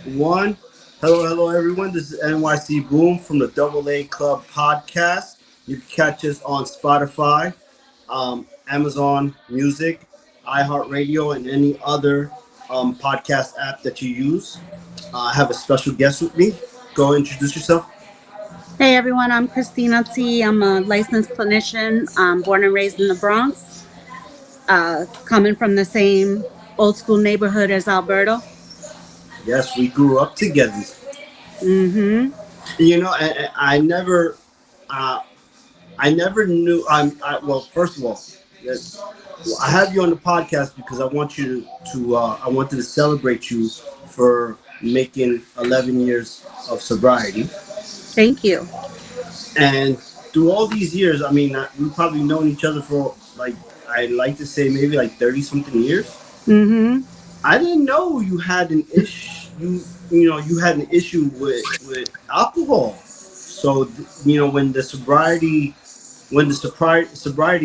One. Hello, everyone. This is NYC Boom from the Double A Club podcast. You can catch us on Spotify, Amazon Music, Iheart Radio, and any other podcast app that you use. I have a special guest with me. Go introduce yourself. Hey everyone, I'm Christina T. I'm a licensed clinician, born and raised in the Bronx, coming from the same old school neighborhood as Alberto. Yes, we grew up together. Mm-hmm. I never, uh, I never knew. Well, first of all, yes, well, I have you on the podcast because I want you I wanted to celebrate you for making 11 years of sobriety. Thank you. And through all these years, I mean, we've probably known each other for like, I'd like to say maybe like 30 something years. Mm-hmm. I didn't know you had an issue. You had an issue with alcohol. So when the sobriety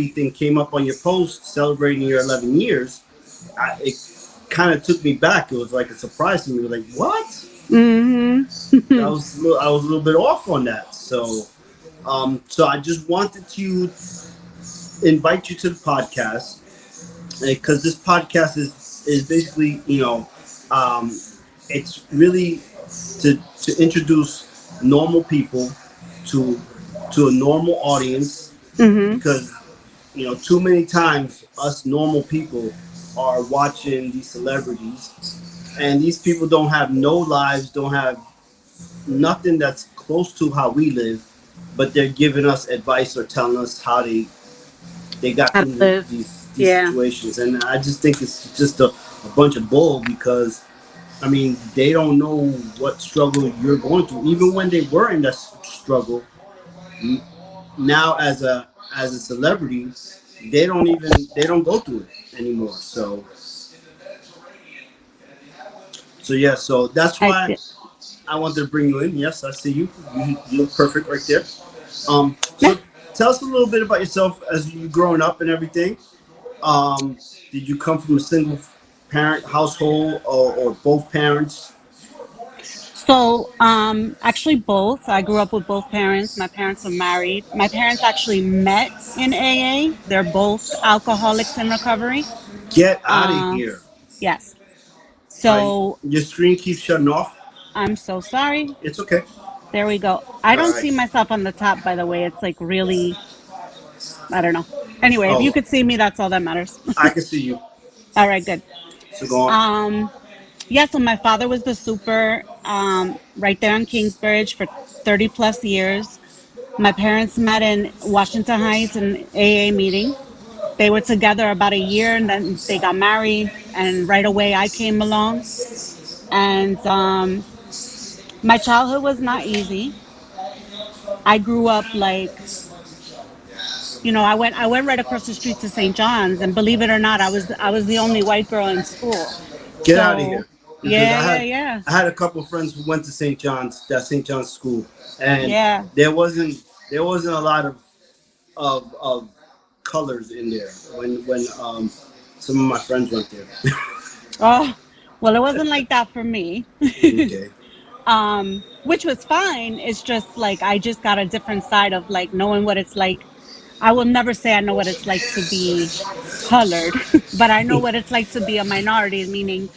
thing came up on your post celebrating your 11 years, it kind of took me back. It was like a surprise to me. Like, what? Mm-hmm. I was a little bit off on that. So I just wanted to invite you to the podcast because this podcast is basically, um, it's really to introduce normal people to to a normal audience Mm-hmm. because too many times us normal people are watching these celebrities and these people don't have no lives, don't have nothing that's close to how we live, but they're giving us advice or telling us how they got How to through live. these Yeah. situations. And I just think it's just a bunch of bull because I mean they don't know what struggle you're going through even when they were in that struggle. Now as a celebrity, they don't go through it anymore. So yeah, so that's I why did. I wanted to bring you in. Yes, I see you. You look perfect right there. Yeah. So tell us a little bit about yourself as you growing up and everything. Um, did you come from a single parent household or both parents? Actually, both. I grew up with both parents. My parents were married. My parents actually met in AA. They're both alcoholics in recovery. Get out of Uh, here. yes. Uh, So your screen keeps shutting off. I'm so sorry. It's okay. There we go. I All don't right. see myself on the top, by the way. It's like really, I don't know. Anyway, if you Oh, could see me, that's all that matters. I can see you. All right, good. So go on. Um, yeah, so my father was the super right there in Kingsbridge for 30 plus years. My parents met in Washington Heights in AA meeting. They were together about a year and then they got married. And right away I came along. And my childhood was not easy. I grew up like, I went right across the street to St. John's, and believe it or not, I was the only white girl in school. Get out of So here. Because yeah, yeah, yeah, I had a couple of friends who went to St. John's school, and yeah. there wasn't there wasn't a lot of colors in there when some of my friends went there. Oh, well, it wasn't like that for me. Okay. Which was fine. It's just like I just got a different side of like knowing what it's like. I will never say I know what it's like to be colored, but I know what it's like to be a minority, meaning,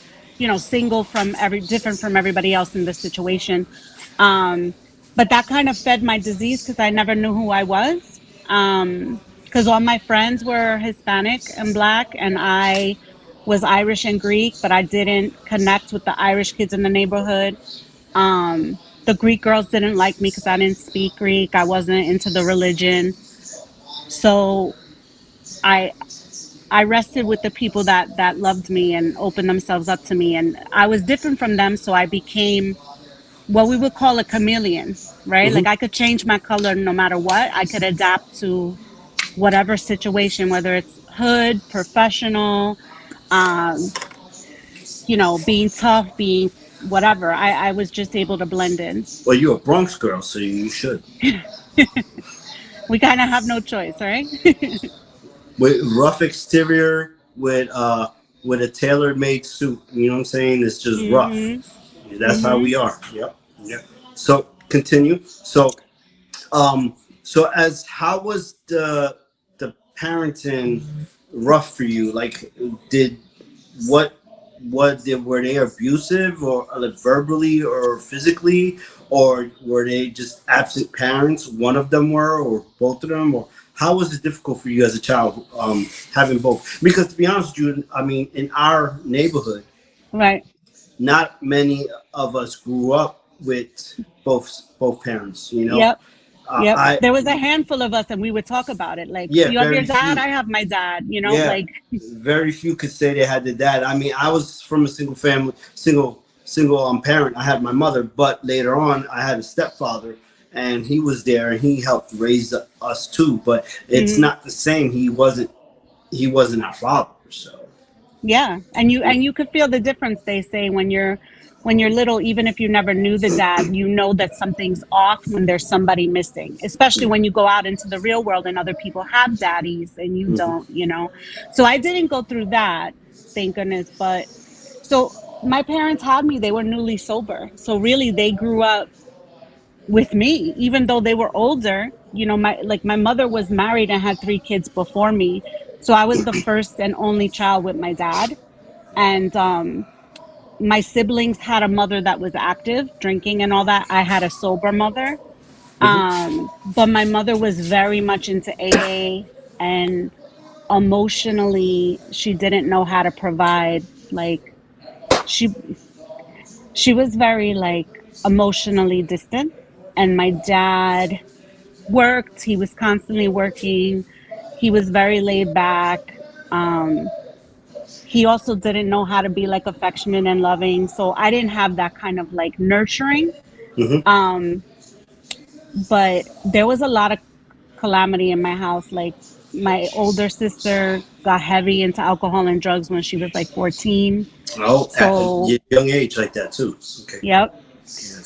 single from every different from everybody else in this situation. But that kind of fed my disease because I never knew who I was. Because all my friends were Hispanic and black, and I was Irish and Greek, but I didn't connect with the Irish kids in the neighborhood. The Greek girls didn't like me because I didn't speak Greek. I wasn't into the religion. So I I rested with the people that loved me and opened themselves up to me, and I was different from them, so I became what we would call a chameleon, right? Hmm. Like I could change my color no matter what. I could adapt to whatever situation, whether it's hood, professional, um, being tough, being whatever. I was just able to blend in. Well, you're a Bronx girl, so you should. We kind of have no choice, right? With rough exterior, with a tailor-made suit. You know what I'm saying? It's just rough. Hmm. That's how Mm-hmm. we are. Yep. Yep. So continue. So as how was the parenting rough for you? Like, did what were they abusive or like verbally or physically, or were they just absent parents? One of them were, or both of them, or how was it difficult for you as a child having both? Because to be honest with you, I mean, in our neighborhood, Right. not many of us grew up with both parents. You know, Yep. Yep. I There was a handful of us, and we would talk about it. Like, yeah, you have your very dad, few. I have my dad. Yeah, Like, very few could say they had their dad. I mean, I was from a single family, single parent. I had my mother, but later on, I had a stepfather, and he was there, and he helped raise us too. But it's mhm. not the same. He wasn't our father. So Yeah, and you could feel the difference. They say when you're little, even if you never knew the dad, you know that something's off when there's somebody missing. Especially when you go out into the real world and other people have daddies and you mhm, don't. So I didn't go through that, thank goodness. But so my parents had me; they were newly sober, so really they grew up with me, even though they were older. My mother was married and had 3 kids before me, so I was the first and only child with my dad. And my siblings had a mother that was active drinking and all that. I had a sober mother. mhm. But my mother was very much into AA, and emotionally she didn't know how to provide. Like, she she was very, like, emotionally distant. And my dad worked. He was constantly working. He was very laid back. um he also didn't know how to be, like, affectionate and loving, so I didn't have that kind of, like, nurturing. Mhm. um but there was a lot of calamity in my house. Like, my older sister got heavy into alcohol and drugs when she was like 14. Oh, at a So young age like that too. Okay. yep. Yeah.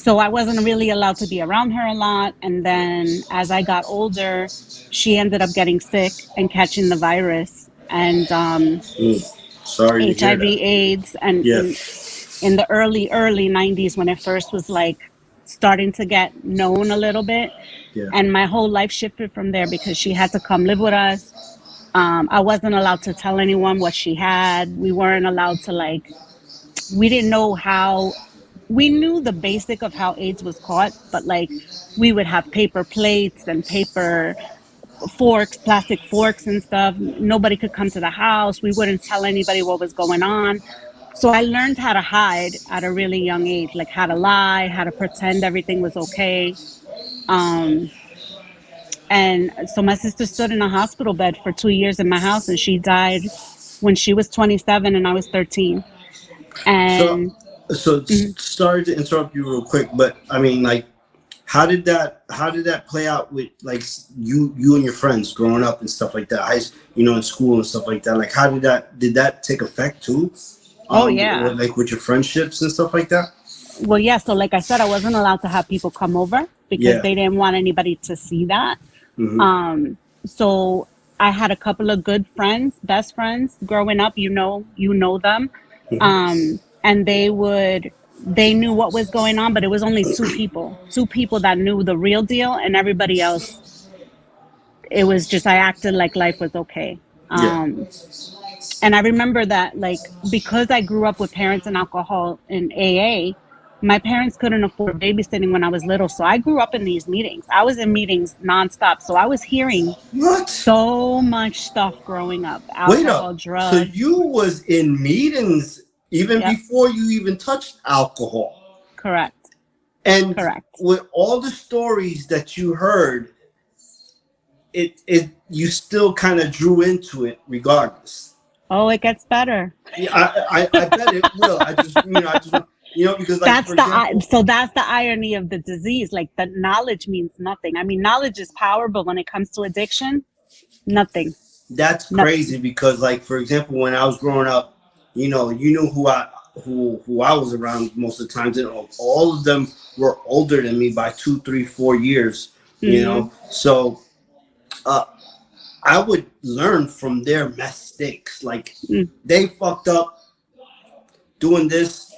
So I wasn't really allowed to be around her a lot. And then as I got older, she ended up getting sick and catching the virus, and Mm. Sorry to hear that. HIV, AIDS, and Yeah. in the early 90s, when it first was, like, starting to get known a little bit. Yeah. And my whole life shifted from there because she had to come live with us. I wasn't allowed to tell anyone what she had. We weren't allowed to, like, we didn't know how. We knew the basic of how AIDS was caught, but, like, we would have paper plates and paper forks, plastic forks and stuff. Nobody could come to the house. We wouldn't tell anybody what was going on. So I learned how to hide at a really young age, like how to lie, how to pretend everything was okay. Um, and so my sister stood in a hospital bed for 2 years in my house, and she died when she was 27 and I was 13. So, And mhm. sorry to interrupt you real quick, but I mean, like, how did that play out with like you and your friends growing up and stuff like that? In school and stuff like that. Like, how did that take effect too? Oh yeah. Like with your friendships and stuff like that. Well, yeah. So like I said, I wasn't allowed to have people come over because Yeah. they didn't want anybody to see that. Hmm. So I had a couple of good friends, best friends growing up. You know them. Hmm. And they knew what was going on, but it was only two people that knew the real deal, and everybody else, it was just, I acted like life was okay. Yeah. And I remember that, like, because I grew up with parents in alcohol in AA, my parents couldn't afford babysitting when I was little. So I grew up in these meetings. I was in meetings nonstop. So I was hearing What? so much stuff growing up: Wait alcohol, up. So drugs. you was in meetings even Yep. before you even touched alcohol, Correct. and Correct. with all the stories that you heard, it you still kind of drew into it regardless. Oh, it gets better. Yeah, I bet it will. I just because, like, for example, That's the irony of the disease. Like, the knowledge means nothing. I mean, knowledge is power, but when it comes to addiction, nothing. that's Nothing. crazy because, like, for example, when I was growing up, you knew who I was around most of the times, and all of them were older than me by 2, 3, 4 years. Hmm. So uh, I would learn from their mistakes. Like, Mm. they fucked up doing this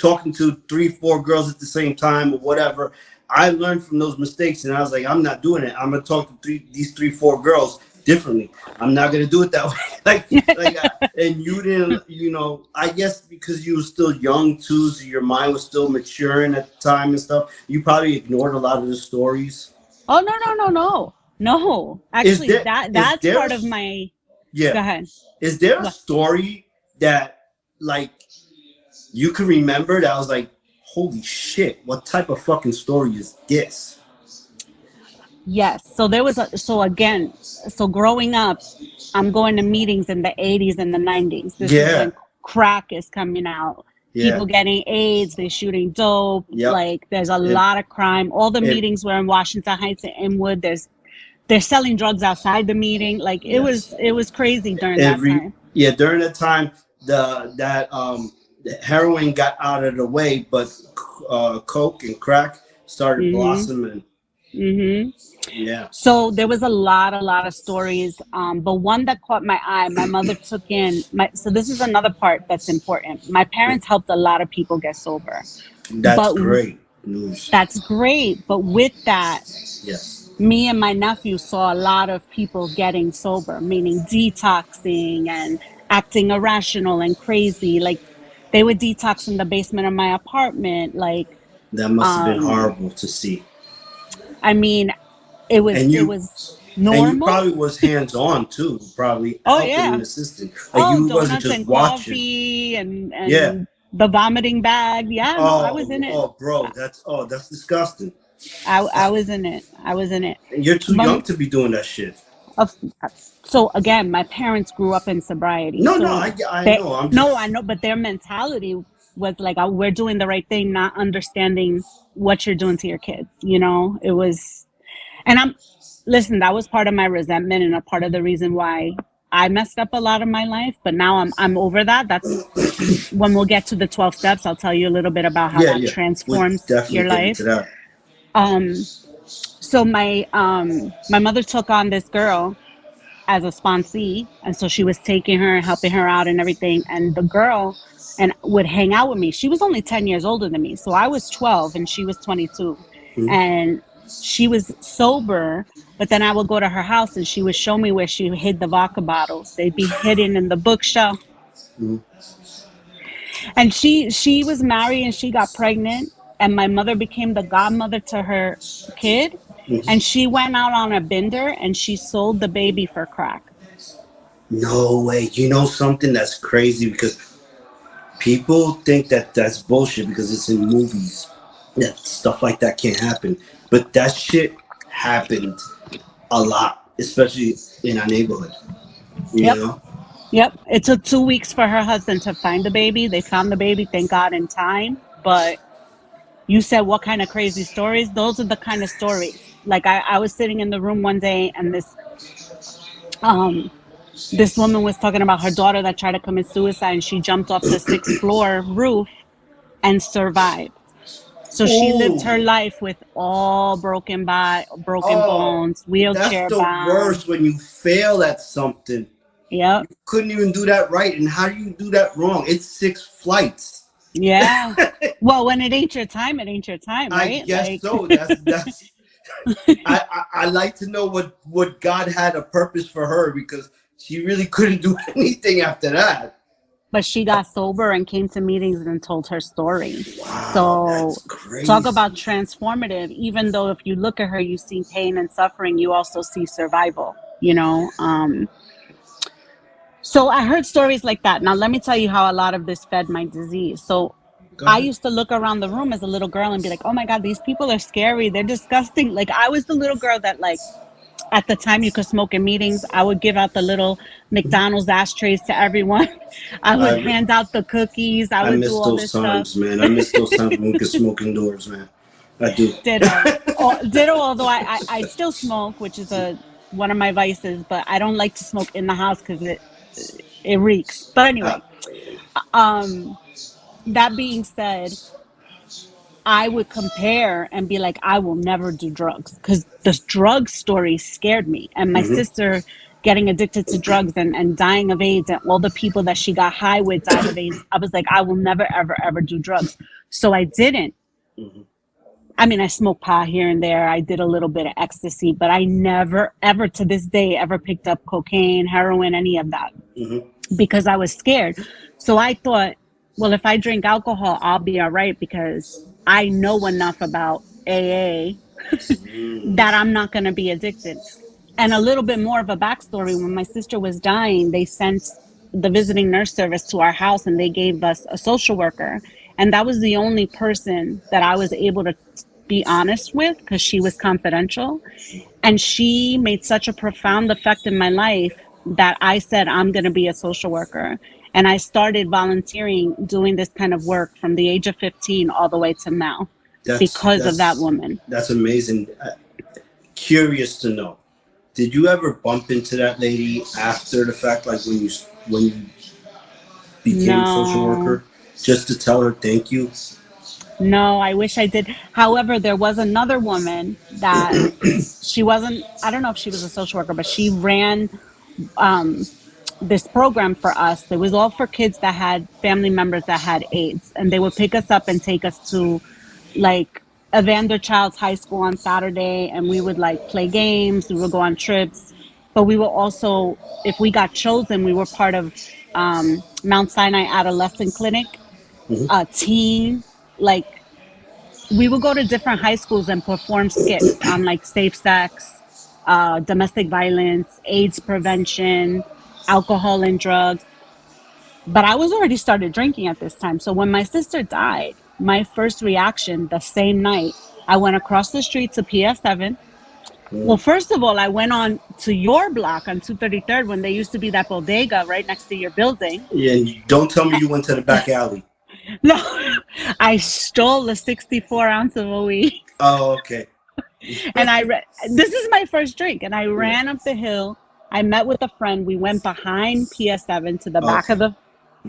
talking to 3, 4 girls at the same time or whatever. I learned from those mistakes, and I was like, I'm not doing it. I'm gonna talk to these 3, 4 girls differently. I'm not gonna do it that way. And you didn't, I guess because you were still young too, so your mind was still maturing at the time and stuff. You probably ignored a lot of the stories. Oh, no, no, no, no. No. Is Actually, there is that's there a part of my. Go yeah? ahead. Is there a What? story that like you can remember that was like, holy shit, what type of fucking story is this? Yes. So there was so again, so growing up, I'm going to meetings in the 80s and the 90s. This is Yeah, when crack is coming out. yeah, People getting AIDS, they're shooting dope. yep. Like there's a It, lot of crime. All the it, meetings were in Washington Heights and Inwood. They're selling drugs outside the meeting. Like yes. it was crazy during that Every time. yeah, during that time, the heroin got out of the way, but coke and crack started Mhm. blossoming. Mhm. Yeah. So there was a lot of stories. But one that caught my eye, my mother took in my. So this is another part that's important. My parents helped a lot of people get sober, That's but great news. that's great. But with that, Yes. me and my nephew saw a lot of people getting sober, meaning detoxing and acting irrational and crazy. Like they would detox in the basement of my apartment. Like, That must have been um, horrible to see. I mean, And it you was and you normal. probably was hands on too, probably Oh helping and yeah. assisting. Like Oh, you wasn't donuts just and watching. coffee Yeah. and the vomiting bag. Yeah, no, I was in it. Bro, that's disgusting. I was in it. I was in it. And you're too young But to be doing that shit. of so again, my parents grew up in sobriety, No, no, so I they know. I'm no, I just know, but their mentality was like, oh, we're doing the right thing, not understanding what you're doing to your kids. It was, and I'm listen. That was part of my resentment and a part of the reason why I messed up a lot of my life. But now I'm over that. That's when we'll get to the 12 steps. I'll tell you a little bit about how yeah, that yeah. We'll transforms definitely your get into life. that. Um, so my mother took on this girl as a sponsee, and so she was taking her and helping her out and everything, and the girl and would hang out with me. She was only 10 years older than me, so I was 12 and she was 22, Mhm. and she was sober, but then I would go to her house and she would show me where she hid the vodka bottles. They'd be hidden in the bookshelf. Mhm. And she was married and she got pregnant, and my mother became the godmother to her kid, and Mhm. she went out on a bender and she sold the baby for crack. No way. You know something that's crazy because people think that that's bullshit because it's in movies. That stuff like that can't happen. But that shit happened a lot, especially in our neighborhood. You Yep. know? Yep. It took 2 weeks for her husband to find the baby. They found the baby, thank God, in time. But you said what kind of crazy stories? Those are the kind of stories. Like I was sitting in the room one day and um this woman was talking about her daughter that tried to commit suicide, and she jumped off the sixth floor roof and survived. So she lived Oh, her life with all broken oh, bones, that's wheelchair the bound. worst when you fail at something. Yep. Couldn't even do that right. And how do you do that wrong? It's 6 flights. Yeah. Well, when it ain't your time, it ain't your time, I right? guess Like, so. That's I like to know what God had a purpose for her because she really couldn't do anything after that. but she got sober and came to meetings and told her story. Wow, So, that's talk about crazy. transformative. Even though if you look at her, you see pain and suffering, you also see survival. So I heard stories like that. Now let me tell you how a lot of this fed my disease. So Go I ahead. used to look around the room as a little girl and be like, "Oh my god, these people are scary. They're disgusting." Like I was the little girl that like at the time you could smoke in meetings. I would give out the little McDonald's ashtrays to everyone. I would I hand out the cookies. I I would do miss all those this stuff. times, man. I miss those times when we could smoke indoors, man. I do. Ditto. Ditto, although I still smoke, which is a one of my vices, but I don't like to smoke in the house because it reeks. But Uh, anyway, um, that being said, I would compare and be like, I will never do drugs because the drug story scared me. And my mhm. sister getting addicted to drugs and dying of AIDS, and all the people that she got high with died of AIDS, I was like, I will never, ever, ever do drugs. So I didn't. Mm-hmm. I mean, I smoked pot here and there. I did a little bit of ecstasy, but I never, ever to this day, ever picked up cocaine, heroin, any of that Mm-hmm. because I was scared. So I thought, well, if I drink alcohol, I'll be all right because I know enough about AA Mm. that I'm not going to be addicted. And a little bit more of a backstory, when my sister was dying, they sent the visiting nurse service to our house and they gave us a social worker. And that was the only person that I was able to be honest with because she was confidential. And she made such a profound effect in my life that I said, I'm going to be a social worker. And I started volunteering doing this kind of work from the age of 15 all the way to now That's because of that that's woman. that's amazing. Curious to know, did you ever bump into that lady after the fact, like when you became social No, worker, just to tell her thank you? no, I wish I did. However, there was another woman that she wasn't, I don't know if she was a social worker, but she ran um, this program for us. It was all for kids that had family members that had AIDS. And they would pick us up and take us to like Evander Child's high school on Saturday. And we would like play games, we would go on trips. But we were also, if we got chosen, we were part of Mount Sinai Adolescent Clinic, Mm-hmm. teen, like we would go to different high schools and perform skits on like safe sex, domestic violence, AIDS prevention, alcohol and drugs. But I was already started drinking at this time. So when my sister died, my first reaction the same night, I went across the street to PS7. Well, Mm. first of all, I went on to your block on 233rd when there used to be that bodega right next to your building. Yeah, and don't tell me you went to the back alley. No, I stole a 64 ounce of OE. Oh, okay. And this is my first drink, and I Yeah. ran up the hill. I met with a friend. We went behind PS7 to the back of Okay. the.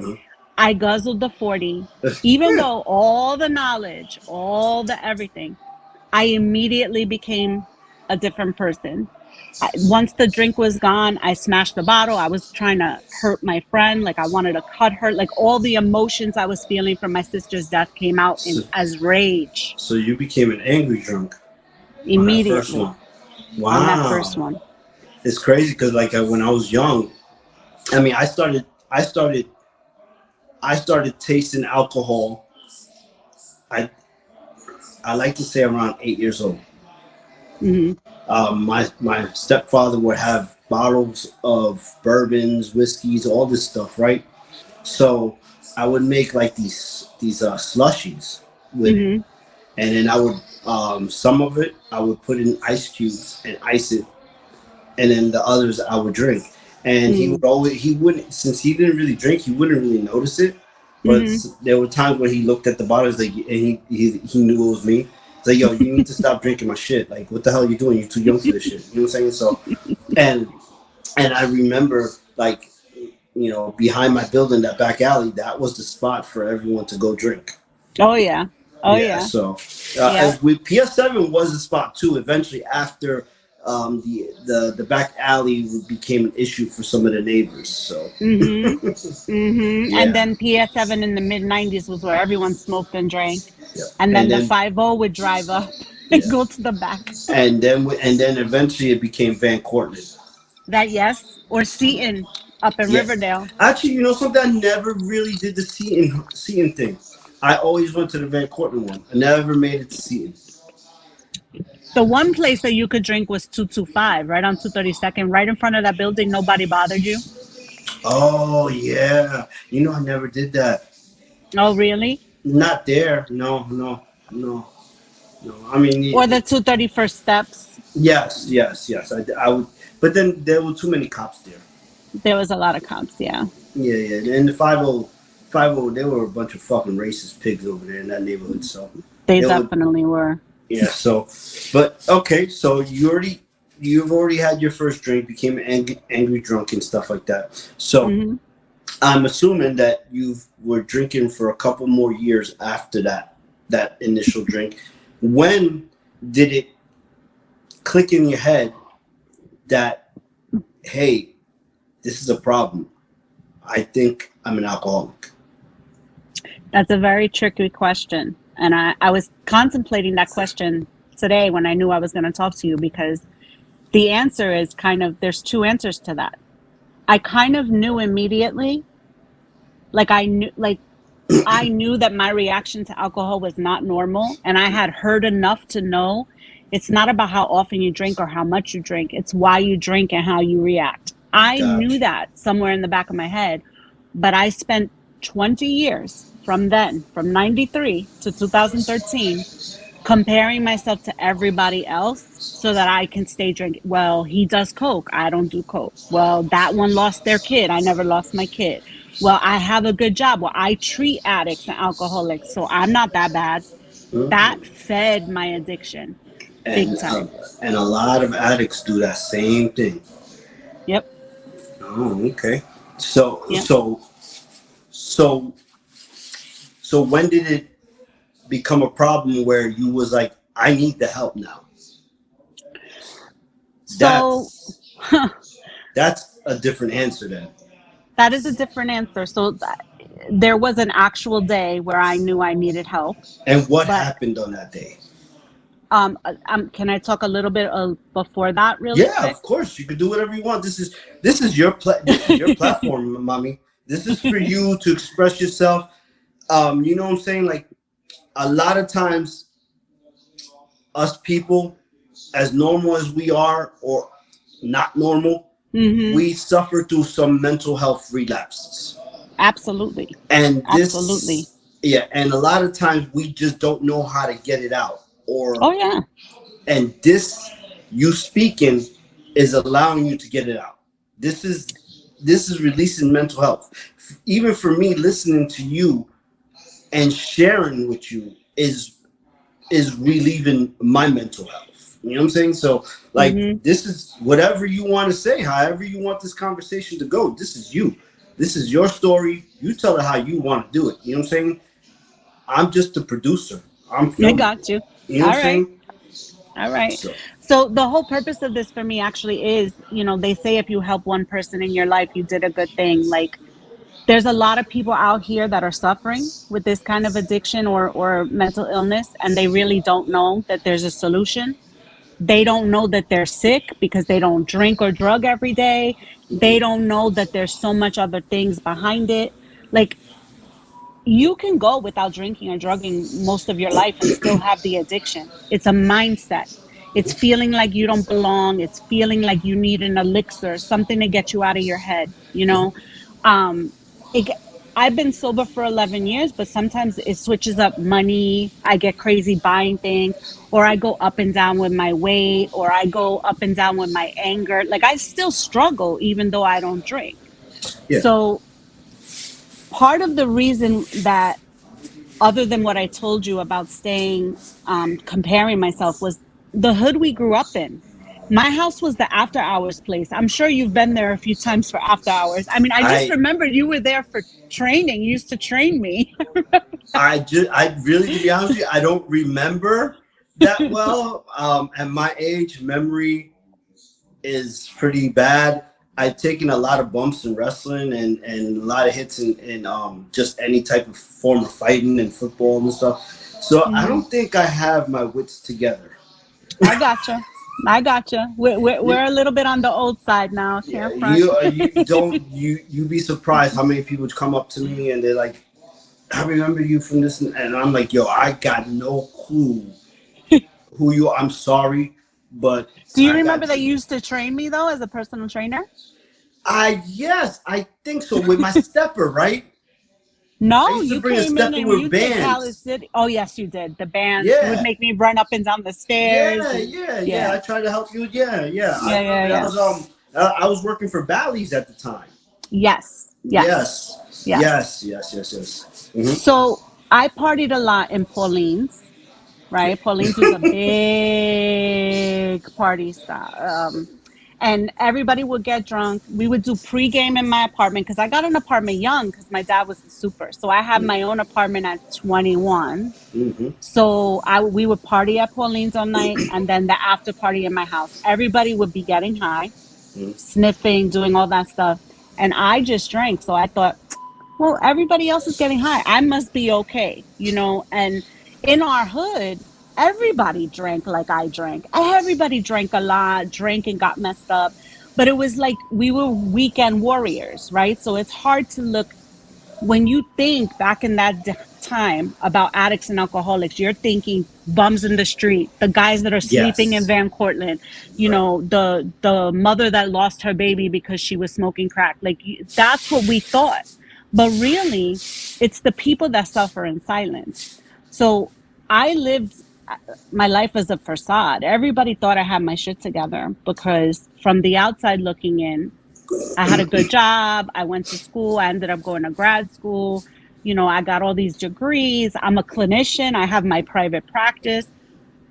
Mhm. I guzzled the 40, even though all the knowledge, all the everything. I immediately became a different person. Once the drink was gone, I smashed the bottle. I was trying to hurt my friend, like I wanted to cut her. Like all the emotions I was feeling from my sister's death came out So, in as rage so you became an angry drunk on that first immediately one. on that first Wow, one. it's crazy because like when I was young, I mean, I started tasting alcohol. I I like to say around 8 years old. Hmm. My stepfather would have bottles of bourbons, whiskeys, all this stuff, right? So I would make like these slushies with it, Hmm. and then I would some of it I would put in ice cubes and ice it, and then the others I would drink. And Hmm. he wouldn't, since he didn't really drink, he wouldn't really notice it. But Hmm. there were times when he looked at the bottles like, and he knew it was me. It's like, yo, you need to stop drinking my shit. Like, what the hell are you doing? You're too young for this shit. You know what I'm saying? So, and I remember like, behind my building, that back alley, that was the spot for everyone to go drink. Oh yeah. Oh Yeah, yeah. so Yeah. with PS7 was a spot too. Eventually, after the back alley became an issue for some of the neighbors. So Hmm. Hmm. And yeah, then PS7 in the mid 90s was where everyone smoked and drank. yeah, And and then the then 50 would drive up and yeah, go to the back. and then eventually it became Van Cortlandt. That yes, or Seaton up in Yeah, Riverdale. actually, something, I never really did the Seaton thing. I always went to the Van Cortlandt one. I never made it to Seaton. The one place that you could drink was 225, right on 232nd, right in front of that building. Nobody bothered you. Oh yeah, I never did that. Oh, really? Not there. No, no, no. No, I mean, Or the 231st steps. yes, yes, yes. I would, but then there were too many cops there. There was a lot of cops. Yeah, Yeah, yeah. And the 50, there were a bunch of fucking racist pigs over there in that neighborhood. So they they would, definitely were. yeah. So, but okay. So you've already had your first drink, became angry drunk and stuff like that. So Hmm. I'm assuming that you were drinking for a couple more years after that initial drink. When did it click in your head that, hey, this is a problem. I think I'm an alcoholic. That's a very tricky question. And I was contemplating that question today when I knew I was going to talk to you, because the answer is kind of, there's two answers to that. I kind of knew immediately, like I knew that my reaction to alcohol was not normal, and I had heard enough to know it's not about how often you drink or how much you drink. It's why you drink and how you react. I knew Gotcha. that somewhere in the back of my head, but I spent 20 years from then, from 93 to 2013, comparing myself to everybody else so that I can stay drinking. Well, he does coke. I don't do coke. Well, that one lost their kid. I never lost my kid. Well, I have a good job. Well, I treat addicts and alcoholics, so I'm not that bad. That Mhm. fed my addiction big And time. and a lot of addicts do that same thing. Yep. Oh, okay. So Yep. so so so when did it become a problem where you was like, I need the help now? So That's that's a different answer then. that is a different answer. There was an actual day where I knew I needed help, And what but happened on that day? can I talk a little bit before that, really Yeah, quick? of course. You can do whatever you want. This is your this is your platform, mommy. This is for you to express yourself. You know what I'm saying? Like a lot of times, us people, as normal as we are, or not normal, Mm-hmm. we suffer through some mental health relapses. Absolutely. And Absolutely. yeah, and a lot of times we just don't know how to get it out. Oh, yeah. And this, you speaking, is allowing you to get it out. This is this is releasing mental health. Even for me, listening to you and sharing with you is relieving my mental health. You know what I'm saying? So like Mm-hmm. this is whatever you want to say, however you want this conversation to go. This is you. This is your story. You tell it how you want to do it. You know what I'm saying? I'm just the producer. I'm I filming it. got you. You know what I'm All right. saying? All right. So So the whole purpose of this for me actually is, they say if you help one person in your life, you did a good thing. Like, there's a lot of people out here that are suffering with this kind of addiction or mental illness, and they really don't know that there's a solution. They don't know that they're sick because they don't drink or drug every day. They don't know that there's so much other things behind it. Like, you can go without drinking or drugging most of your life and still have the addiction. It's a mindset. It's feeling like you don't belong. It's feeling like you need an elixir, something to get you out of your head. Um, it, I've been sober for 11 years, but sometimes it switches up money. I get crazy buying things, or I go up and down with my weight, or I go up and down with my anger. Like, I still struggle even though I don't drink. yeah, So part of the reason that, other than what I told you about staying, comparing myself, was the hood we grew up in. My house was the after hours place. I'm sure you've been there a few times for after hours. I mean, I just I remembered you were there for training. You used to train me. I really, to be honest with you, I don't remember that well. At my age, memory is pretty bad. I've taken a lot of bumps in wrestling and a lot of hits in just any type of form of fighting and football and stuff. So I Hmm. don't think I have my wits together. I gotcha. I gotcha. You, We're a little bit on the old side now. yeah, Can't front. you don't you be surprised how many people come up to me and they're like, I remember you from this, and I'm like, yo, I got no clue who you are. I'm sorry, but Do you I remember got that you. you used to train me though as a personal trainer? I yes, I think so. With my stepper, right? I No, used to you bring a came in stepper and when with you did Cali bands. City. Oh, yes, you did. The bands. You would Yeah, make me run up and down the stairs, yeah, and yeah, yeah. yeah, I tried to help you. Yeah, yeah. I yeah, yeah, remember that yeah. was I was working for Bally's at the time. Yes, yes, Yes, yes. yes, yes, yes, yes. So I partied a lot in Pauline's, right? Pauline's was a big party style. And everybody would get drunk. We would do pregame in my apartment because I got an apartment young because my dad was a super. So I had my own apartment at 21. Mm-hmm. So we would party at Pauline's all night, and then the after party in my house. Everybody would be getting high. sniffing, doing all that stuff. And I just drank. So I thought, well, everybody else is getting high. I must be okay, you know? And in our hood, everybody drank like I drank. Everybody drank a lot, drank and got messed up. But it was like we were weekend warriors, right? So it's hard to look when you think back in that time about addicts and alcoholics, you're thinking bums in the street, the guys that are sleeping in Yes. Van Cortlandt, you Right. know, the mother that lost her baby because she was smoking crack. Like that's what we thought. But really, it's the people that suffer in silence. So I lived my life as a facade. Everybody thought I had my shit together because from the outside looking in, I had a good job. I went to school. I ended up going to grad school. You know, I got all these degrees. I'm a clinician. I have my private practice.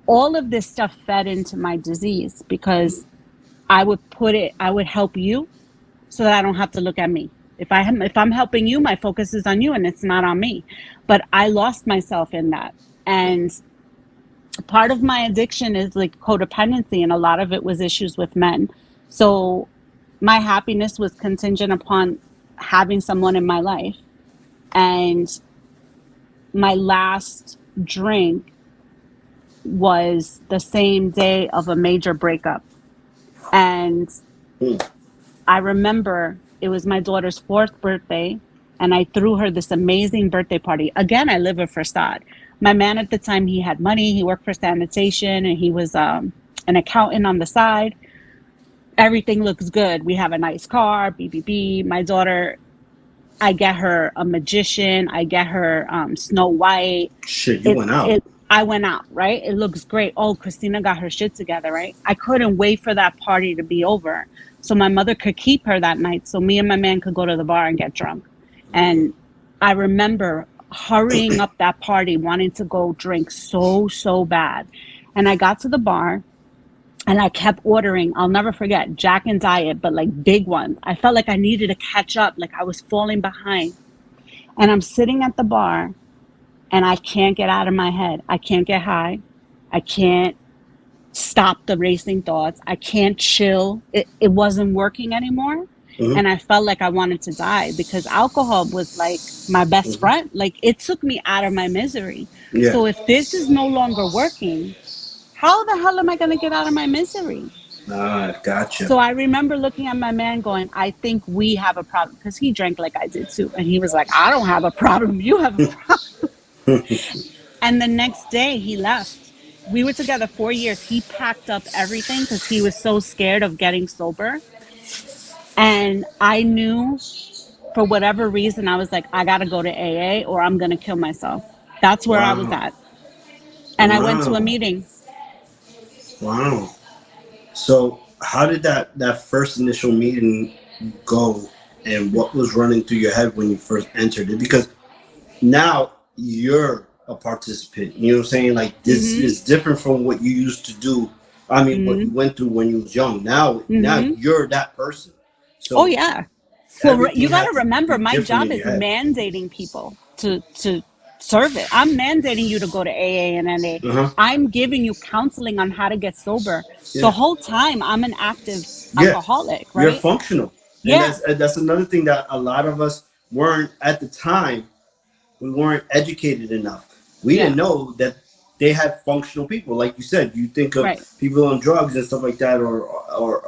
All of this stuff fed into my disease because I would help you so that I don't have to look at me. If I'm helping you, my focus is on you and it's not on me. But I lost myself in that. And part of my addiction is like codependency, and a lot of it was issues with men. So my happiness was contingent upon having someone in my life. And my last drink was the same day of a major breakup. And Hmm. I remember it was my daughter's fourth birthday, and I threw her this amazing birthday party. Again, I live a facade. My man at the time, he had money, he worked for sanitation, and he was an accountant on the side. Everything looks good. We have a nice car, BBB. My daughter, I get her a magician. I get her Snow White. Shit, you It went out. it. I went out, right? It looks great. Oh, Christina got her shit together, right? I couldn't wait for that party to be over, so my mother could keep her that night, so me and my man could go to the bar and get drunk. And I remember hurrying up that party, wanting to go drink so bad. And I got to the bar, and I kept ordering. I'll never forget Jack and Diet, but like big ones. I felt like I needed to catch up, like I was falling behind. And I'm sitting at the bar, and I can't get out of my head. I can't get high. I can't stop the racing thoughts. I can't chill. It wasn't working anymore. Hmm. And I felt like I wanted to die because alcohol was like my best Hmm. friend. Like it took me out of my misery. Yeah. So if this is no longer working, how the hell am I going to get out of my misery? Ah, gotcha. So I remember looking at my man going, I think we have a problem because he drank like I did too. And he was like, I don't have a problem. You have a problem. And the next day he left. We were together 4 years. He packed up everything because he was so scared of getting sober. And I knew for whatever reason, I was like, I got to go to AA or I'm going to kill myself. That's where I was Wow. at. And I went to a Wow. meeting. Wow. So, how did that first initial meeting go, and what was running through your head when you first entered it? Because now you're a participant. You know what I'm saying? Like this Mm-hmm. is different from what you used to do. I mean, what Mm-hmm. you went through when you was young. Now Mm-hmm. you're that person. Oh, So yeah. Well, you everything got had to to remember, be my different job in is your head. mandating people to serve it. I'm mandating you to go to AA and NA. Uh huh. I'm giving you counseling on how to get sober. The Yeah. whole time, I'm an active Yeah. alcoholic, You're right? functional, and Yeah, that's another thing that a lot of us weren't at the time. We weren't educated enough. We didn't yeah, know that they had functional people. Like you said, you think of right. people on drugs and stuff like that, or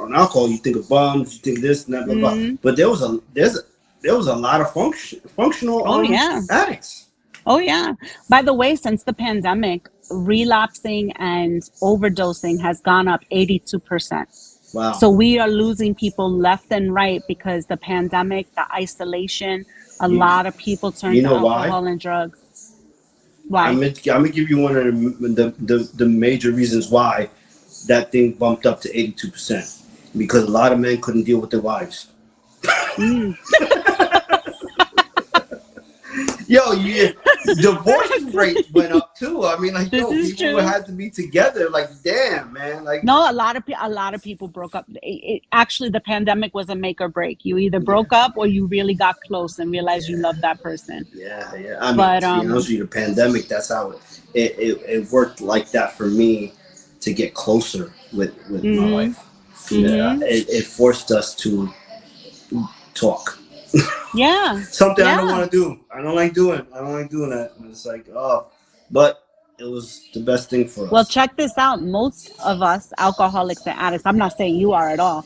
on alcohol. You think of bums. You think this and that, blah blah. Mm. But there was a lot of functional Oh, yeah. addicts. Oh, yeah. By the way, since the pandemic, relapsing and overdosing has gone up 82%. Wow. So we are losing people left and right because the pandemic, the isolation, a You lot of people turn you to know why? alcohol and drugs. Why? I'm gonna give you one of the major reasons why that thing bumped up to 82%, because a lot of men couldn't deal with their wives. Mm. Yo, yeah, divorce rate went up too. I mean, like, This yo, is people true. had to be together. Like, damn, man. Like, No, a lot of people broke up. Actually, the pandemic was a make or break. You either yeah, broke up or you really got close and realized you loved that person. yeah. I mean, But to be honest with you, the pandemic, that's how it worked like that for me to get closer with my mhm. wife. Mm-hmm. It forced us to talk. Yeah. Something I don't Yeah. want to do. I don't like doing. I don't like doing that. And it's like, oh, but it was the best thing for Well, us. check this out. Most of us alcoholics and addicts, I'm not saying you are at all.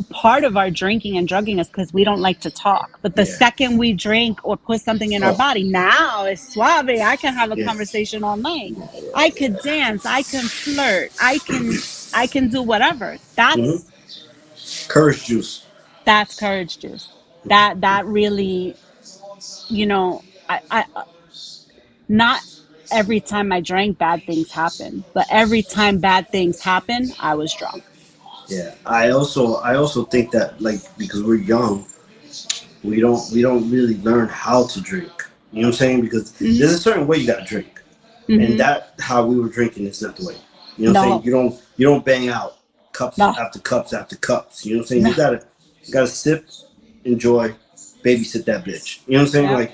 Part of our drinking and drugging is because we don't like to talk. But the Yeah. second we drink or put something in our Oh, body, now it's suave. I can have a yeah. conversation all night. I could dance. I can flirt. I can do whatever. Hmm. That's Courage juice. that's courage juice. That really, you know, I not every time I drank bad things happen, but every time bad things happen, I was drunk. Yeah. I also think that like because we're young, we don't really learn how to drink. You know what I'm saying? Because there's Mhm. a certain way you gotta drink. And Mhm. that how we were drinking is not the way. You know what I'm saying? No. You don't bang out cups No. after cups after cups. You know what I'm saying? No. You gotta sip, enjoy, babysit that bitch. You know what I'm saying? Yep. Like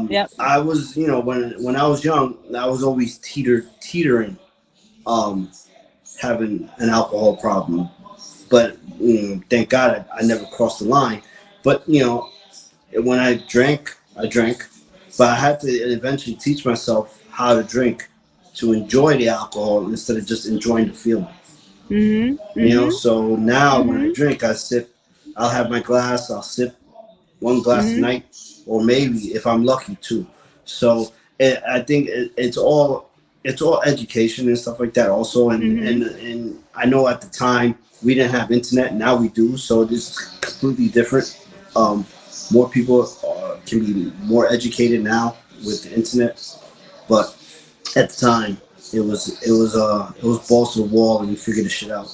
Yep. I was, when I was young, I was always teetering, um, having an alcohol problem. But thank God I never crossed the line. But when I drank, but I had to eventually teach myself how to drink to enjoy the alcohol instead of just enjoying the feeling. Mhm. Mhm. So now when I Mhm. drink, I'll have my glass, I'll sip one glass a Mhm. night, or maybe if I'm lucky two. So I think it's all education and stuff like that also, Mhm. and I know at the time we didn't have internet, now we do, so it's completely different. Um, more people can be more educated now with the internet, but at the time it was balls to the wall and you figure the shit out.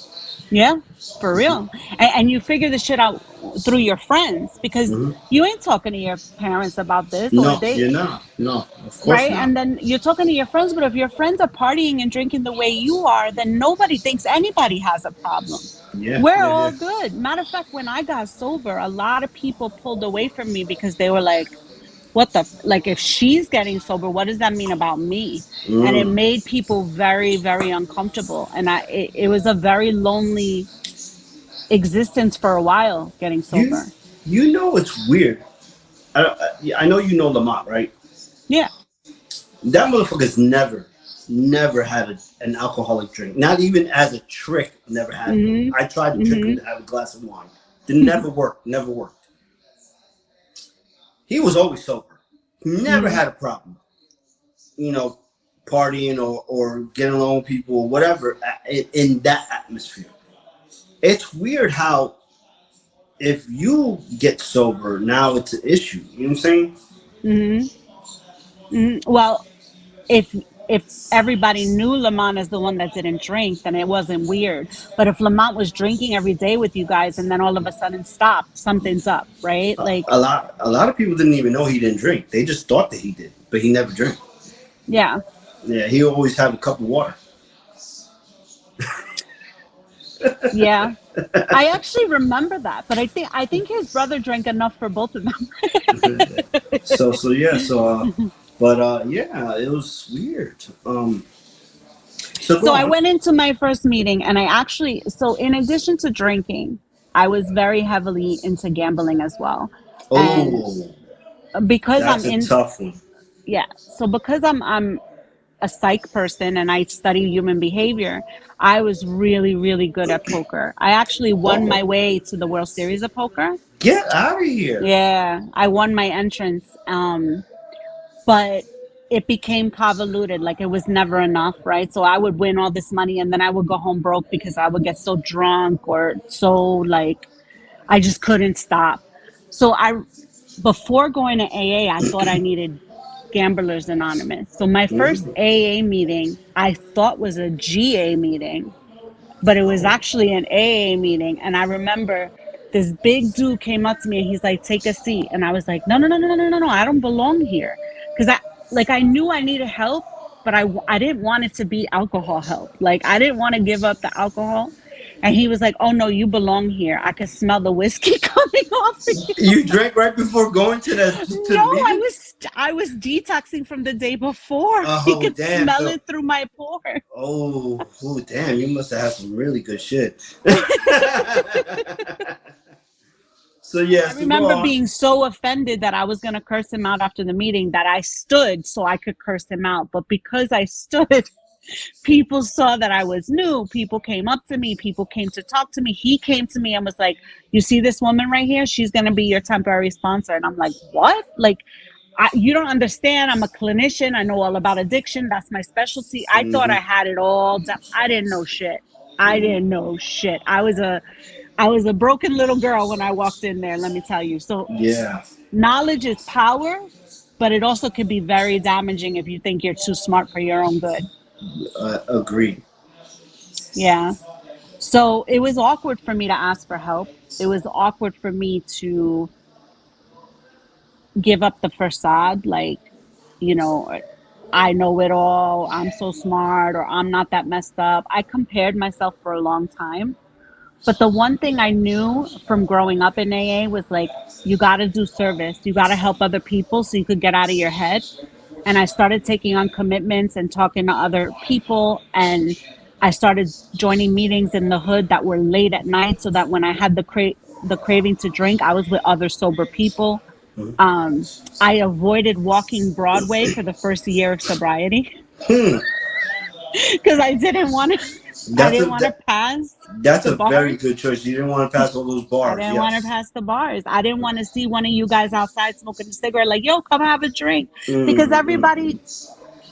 Yeah, for real. And you figure this shit out through your friends because Hmm. you ain't talking to your parents about this, or No, they, you're not. No, of course right? not. And then you're talking to your friends, but if your friends are partying and drinking the way you are, then nobody thinks anybody has a problem. Yeah, We're yeah, yeah. all good. Matter of fact, when I got sober, a lot of people pulled away from me because they were like, what the, like, if she's getting sober, what does that mean about me? And it Mm. made people very, very uncomfortable. And it was a very lonely existence for a while getting You sober. you know it's weird. I know you know Lamont, right? Yeah. That motherfucker's never had an alcoholic drink. Not even as a trick, never had one. Mhm. I tried to trick him Mhm. to have a glass of wine. It never worked. Never worked. He was always sober. He never Mhm. had a problem. You know, partying or getting along with people or whatever in that atmosphere. It's weird how if you get sober, now it's an issue. You know what I'm saying? Mhm. Mhm. Well, if if everybody knew Lamont as the one that didn't drink, then it wasn't weird. But if Lamont was drinking every day with you guys and then all of a sudden stopped, something's up, right? Like, A lot of people didn't even know he didn't drink. They just thought that he did, but he never drank. yeah. Yeah, he always had a cup of water. Yeah. I actually remember that, but I think his brother drank enough for both of them. So yeah, but yeah, it was weird. So go So I on. went into my first meeting and so in addition to drinking, I was very heavily into gambling as well. And Oh, because that's I'm a in, tough one. yeah, so because I'm a psych person and I study human behavior, I was really, really good at poker. I actually won my Oh, way to the World Series of Poker. get out of here. Yeah, I won my entrance. But it became convoluted. Like it was never enough, right? So I would win all this money and then I would go home broke because I would get so drunk or so like I just couldn't stop. So before going to AA, I thought I needed Gamblers Anonymous. So my first Mm. AA meeting I thought was a GA meeting, but it was Oh, actually an AA meeting. And I remember this big dude came up to me and he's like, "Take a seat." And I was like, "No, no, no, no, no, no, no, I don't belong here." Because I knew I needed help, but I didn't want it to be alcohol help. Like, I didn't want to give up the alcohol. And he was like, "Oh no, you belong here. I could smell the whiskey coming off of you." You drank right before going to No, the meeting? I was detaxing from the day before. He Oh, could damn. smell So, it through my pores. damn. You must have had some really good shit. So, yeah, I so go remember on. being so offended that I was going to curse him out after the meeting that I stood so I could curse him out. But because I stood, people saw that I was new. People came up to me. People came to talk to me. He came to me and was like, "You see this woman right here? She's going to be your temporary sponsor." And I'm like, "What?" Like, you don't understand. I'm a clinician. I know all about addiction. That's my specialty. I thought I Hmm. had it all done. I didn't know shit. I didn't know shit. I was a broken little girl when I walked in there, let me tell you. So Yeah, knowledge is power, but it also can be very damaging if you think you're too smart for your own good. agreed. Yeah. So it was awkward for me to ask for help. It was awkward for me to give up the facade, like, you know, I know it all, I'm so smart, or I'm not that messed up. I compared myself for a long time. But the one thing I knew from growing up in AA was like, you got to do service. You got to help other people so you could get out of your head. And I started taking on commitments and talking to other people. And I started joining meetings in the hood that were late at night so that when I had the craving to drink, I was with other sober people. Um, I avoided walking Broadway for the first year of sobriety Hmm. because I didn't want to. I That's a didn't want to pass that's the a very bars. good choice. You didn't want to pass all those I bars. didn't want to Yes. pass the bars. I didn't want to see one of you guys outside smoking a cigarette, like, yo, come have a drink. Because everybody, Mm-mm-mm.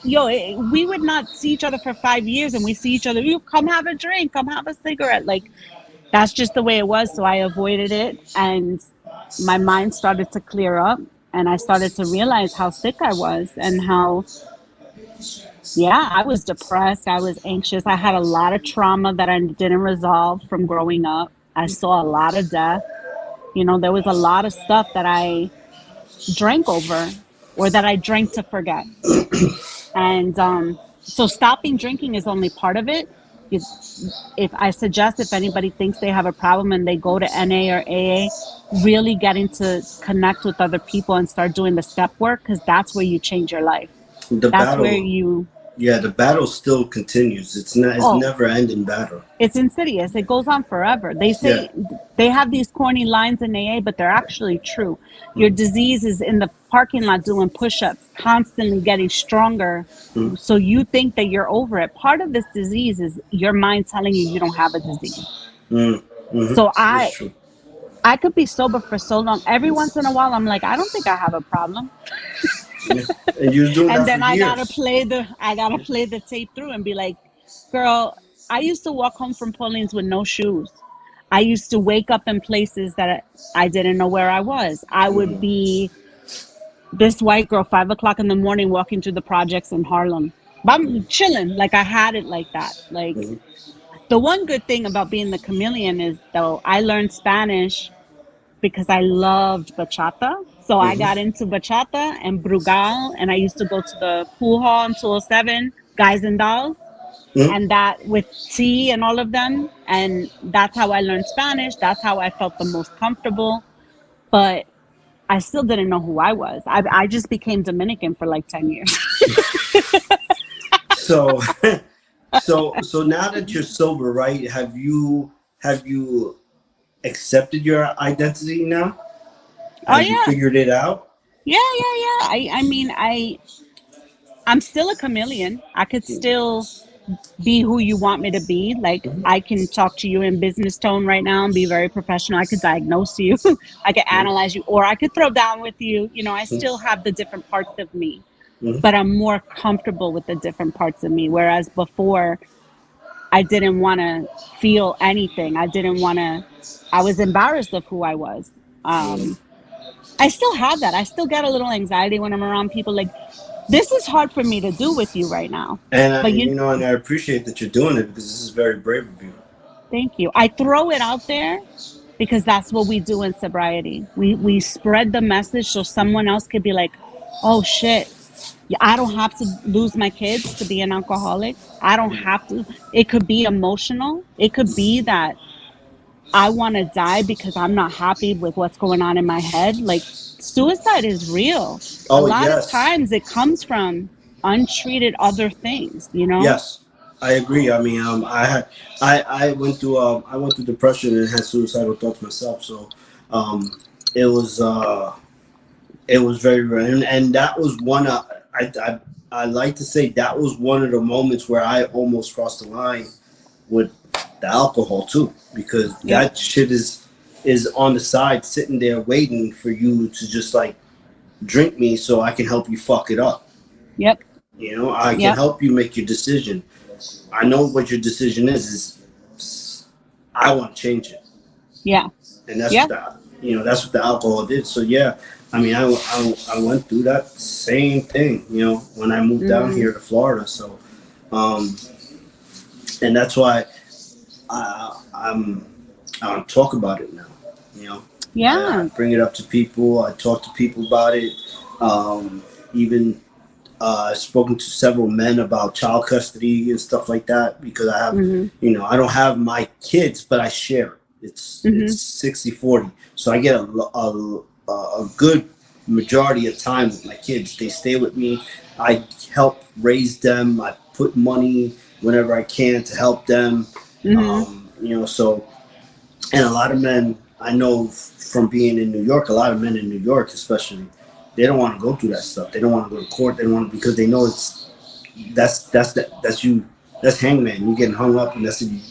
yo, we would not see each other for 5 years and we see each other, you come have a drink, come have a cigarette. Like, that's just the way it was. So I avoided it. And my mind started to clear up. And I started to realize how sick I was and how, yeah, I was depressed. I was anxious. I had a lot of trauma that I didn't resolve from growing up. I saw a lot of death. There was a lot of stuff that I drank over or that I drank to forget. And so stopping drinking is only part of it. If I suggest if anybody thinks they have a problem and they go to NA or AA, really getting to connect with other people and start doing the step work, because that's where you change your life. The That's where battle, you, yeah, the battle still continues. It's oh, never ending battle. it's insidious. It goes on forever. They Yeah. say they have these corny lines in AA, but they're actually true. Your disease is in the parking lot doing push ups, constantly getting stronger. Mm-hmm. So you think that you're over it. Part of this disease is your mind telling you you don't have a disease. So It's I true. I could be sober for so long. Every once in a while I'm like, I don't think I have a problem. Yeah. And you was doing And that for then years. I gotta play the tape through and be like, girl, I used to walk home from Pauline's with no shoes. I used to wake up in places that I didn't know where I was. I would be this white girl, 5 o'clock in the morning, walking through the projects in Harlem. But I'm chilling, like I had it like that. Like, the one good thing about being the chameleon is, though, I learned Spanish because I loved bachata. So I got Mm-hmm. into bachata and brugal, and I used to go to the pool hall in 207, Guys and Dolls, Mm-hmm. and that with tea and all of them. And that's how I learned Spanish. That's how I felt the most comfortable. But I still didn't know who I was. I just became Dominican for like 10 years. So, so now that you're sober, right? Have you accepted your identity now? Oh, Have you yeah. figured it out? Yeah, yeah, yeah. I mean, I'm still a chameleon. I could still be who you want me to be. Like, I can talk to you in business tone right now and be very professional. I could diagnose you. I could analyze you, or I could throw down with you. I still have the different parts of me, Mm-hmm. but I'm more comfortable with the different parts of me. Whereas before, I didn't want to feel anything. I was embarrassed of who I was. Um, I still have that. I still get a little anxiety when I'm around people. Like, this is hard for me to do with you right now. But And I appreciate that you're doing it because this is very brave of you. thank you. I throw it out there because that's what we do in sobriety. We spread the message so someone else could be like, "Oh shit, Yeah, I don't have to lose my kids to be an alcoholic. I don't have to. It could be emotional. It could be that I want to die because I'm not happy with what's going on in my head. Like, suicide is real. A Oh lot of yes, times it comes from untreated other things, you know? yes, I agree. I mean, I went through depression and had suicidal thoughts myself. So, um, it was it was very rare, and that was one. I like to say that was one of the moments where I almost crossed the line with the alcohol too, because Yep. that shit is on the side, sitting there waiting for you to just like drink me, so I can help you fuck it up. Yep. You know, I can Yep. help you make your decision. I know what your decision is. Is I want to change it, Yeah. and that's what Yeah. that's what the alcohol did. So yeah, I mean, I went through that same thing. You know, when I moved down Mm-hmm. here to Florida. So, um, and that's why I talk about it now. You know, I Yeah. bring it up to people. I talk to people about it. Even I've spoken to several men about child custody and stuff like that because I have, Mm-hmm. I don't have my kids, but I share it. It's Mm-hmm. 60-40. So I get a good majority of time with my kids. They stay with me. I help raise them. I put money whenever I can to help them. Mm-hmm. So, and a lot of men I know from being in New York, a lot of men in New York, especially, they don't want to go through that stuff. They don't want to go to court. They don't want because they know that's you, that's hangman. You getting hung up, and that's it. You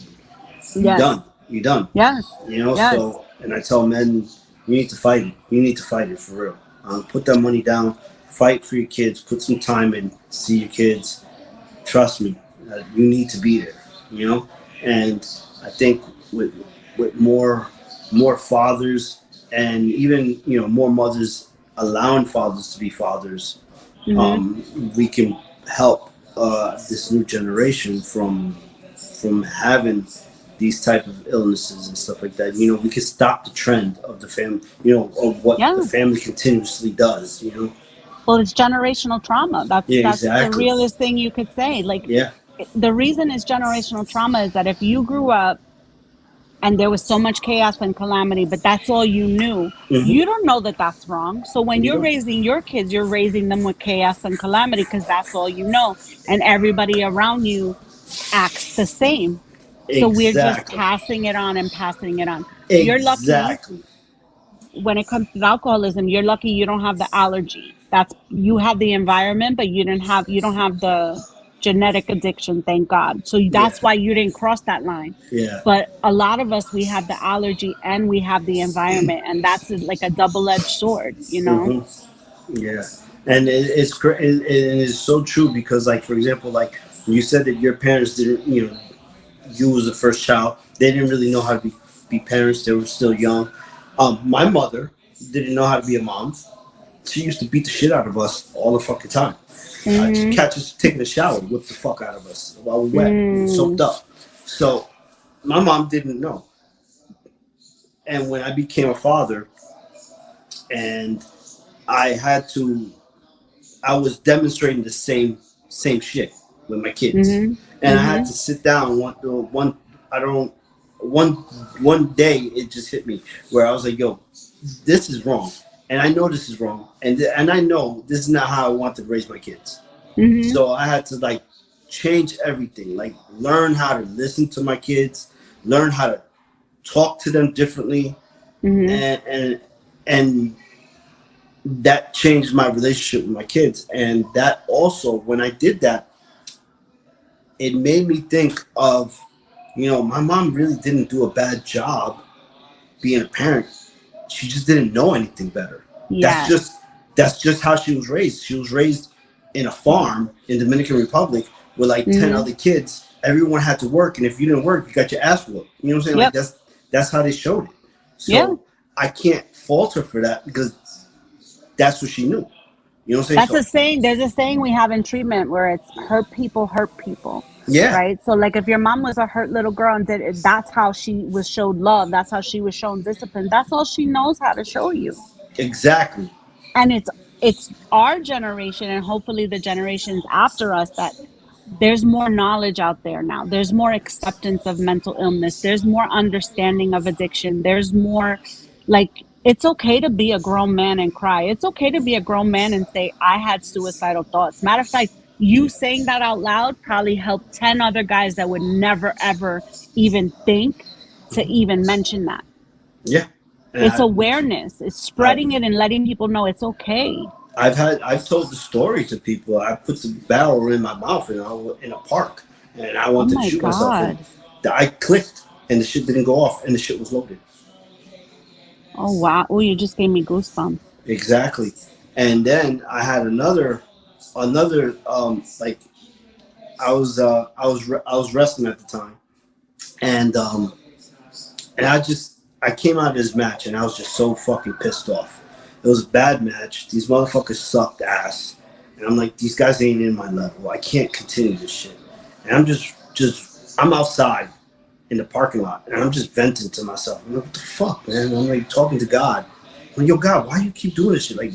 Yes. done. You done. Yes. Yes. So, and I tell men, you need to fight it. You need to fight it for real. Put that money down. Fight for your kids. Put some time in. See your kids. Trust me, you need to be there. You know, and I think with more fathers and even more mothers allowing fathers to be fathers, Mm-hmm. we can help this new generation from having these type of illnesses and stuff like that. We can stop the trend of the family, of what the Yeah. family continuously does. Well, it's generational trauma. That's Yeah, that's the exactly. realest thing you could say. Like, Yeah. the reason it's generational trauma is that if you grew up and there was so much chaos and calamity, but that's all you knew, Hmm. you don't know that that's wrong. So when You you're know. raising your kids, you're raising them with chaos and calamity because that's all you know, and everybody around you acts the same. So we're just Exactly. passing it on and passing it on. You're lucky Exactly. when it comes to alcoholism, you're lucky you don't have the allergy. That's, you have the environment, but you don't have the genetic addiction, thank God. So Yeah. that's why you didn't cross that line. Yeah. But a lot of us, we have the allergy and we have the environment, and that's like a double-edged sword, you know? Hmm. Yeah. And it is so true because, like, for example, like you said that your parents didn't, you was the first child. They didn't really know how to be parents. They were still young. My mother didn't know how to be a mom. She used to beat the shit out of us all the fucking time. She'd Mm-hmm. catch us taking a shower, whip the fuck out of us while we wet, soaked Mm. up. So my mom didn't know. And when I became a father, and I had to, I was demonstrating the same shit with my kids, Mm-hmm. and I had Mm-hmm. to sit down one I don't one one day it just hit me where I was like, yo, this is wrong, and I know this is wrong, and I know this is not how I want to raise my kids. Mm-hmm. So I had to like change everything, like learn how to listen to my kids, learn how to talk to them differently, Mm-hmm. and that changed my relationship with my kids. And that also, when I did that, it made me think of, my mom really didn't do a bad job being a parent. She just didn't know anything better. That's Yes. just that's just how she was raised. She was raised in a farm in Dominican Republic with like 10 Mm-hmm. other kids. Everyone had to work, and if you didn't work, you got your ass whooped. You know what I'm saying? Like Yep. that's how they showed it. Yeah. So I can't fault her for that because that's what she knew. You know what I'm saying? That's a So saying. There's a saying we have in treatment where it's hurt people, yeah, right? So, like, if your mom was a hurt little girl and did it, that's how she was showed love. That's how she was shown discipline. That's all she knows how to show you, exactly. and it's our generation and hopefully the generations after us that there's more knowledge out there now. There's more acceptance of mental illness. There's more understanding of addiction. There's more, like, it's okay to be a grown man and cry. It's okay to be a grown man and say, I had suicidal thoughts. Matter of fact, you saying that out loud probably helped 10 other guys that would never, ever even think to even mention that. Yeah, and It's awareness, it's I've spreading it and letting people know it's okay. I've told the story to people. I put the barrel in my mouth and I was in a park and I Oh wanted to my shoot myself and God. I clicked and the shit didn't go off and the shit was loaded. Oh wow. Oh, you just gave me goosebumps. Exactly. And then I had another like I was wrestling at the time and I came out of this match and I was just so fucking pissed off. It was a bad match. These motherfuckers sucked ass. And I'm like, these guys ain't in my level. I can't continue this shit. And I'm just I'm outside in the parking lot and I'm just venting to myself. I'm like, what the fuck, man? I'm like talking to God. I'm like, yo, God, why do you keep doing this shit? Like,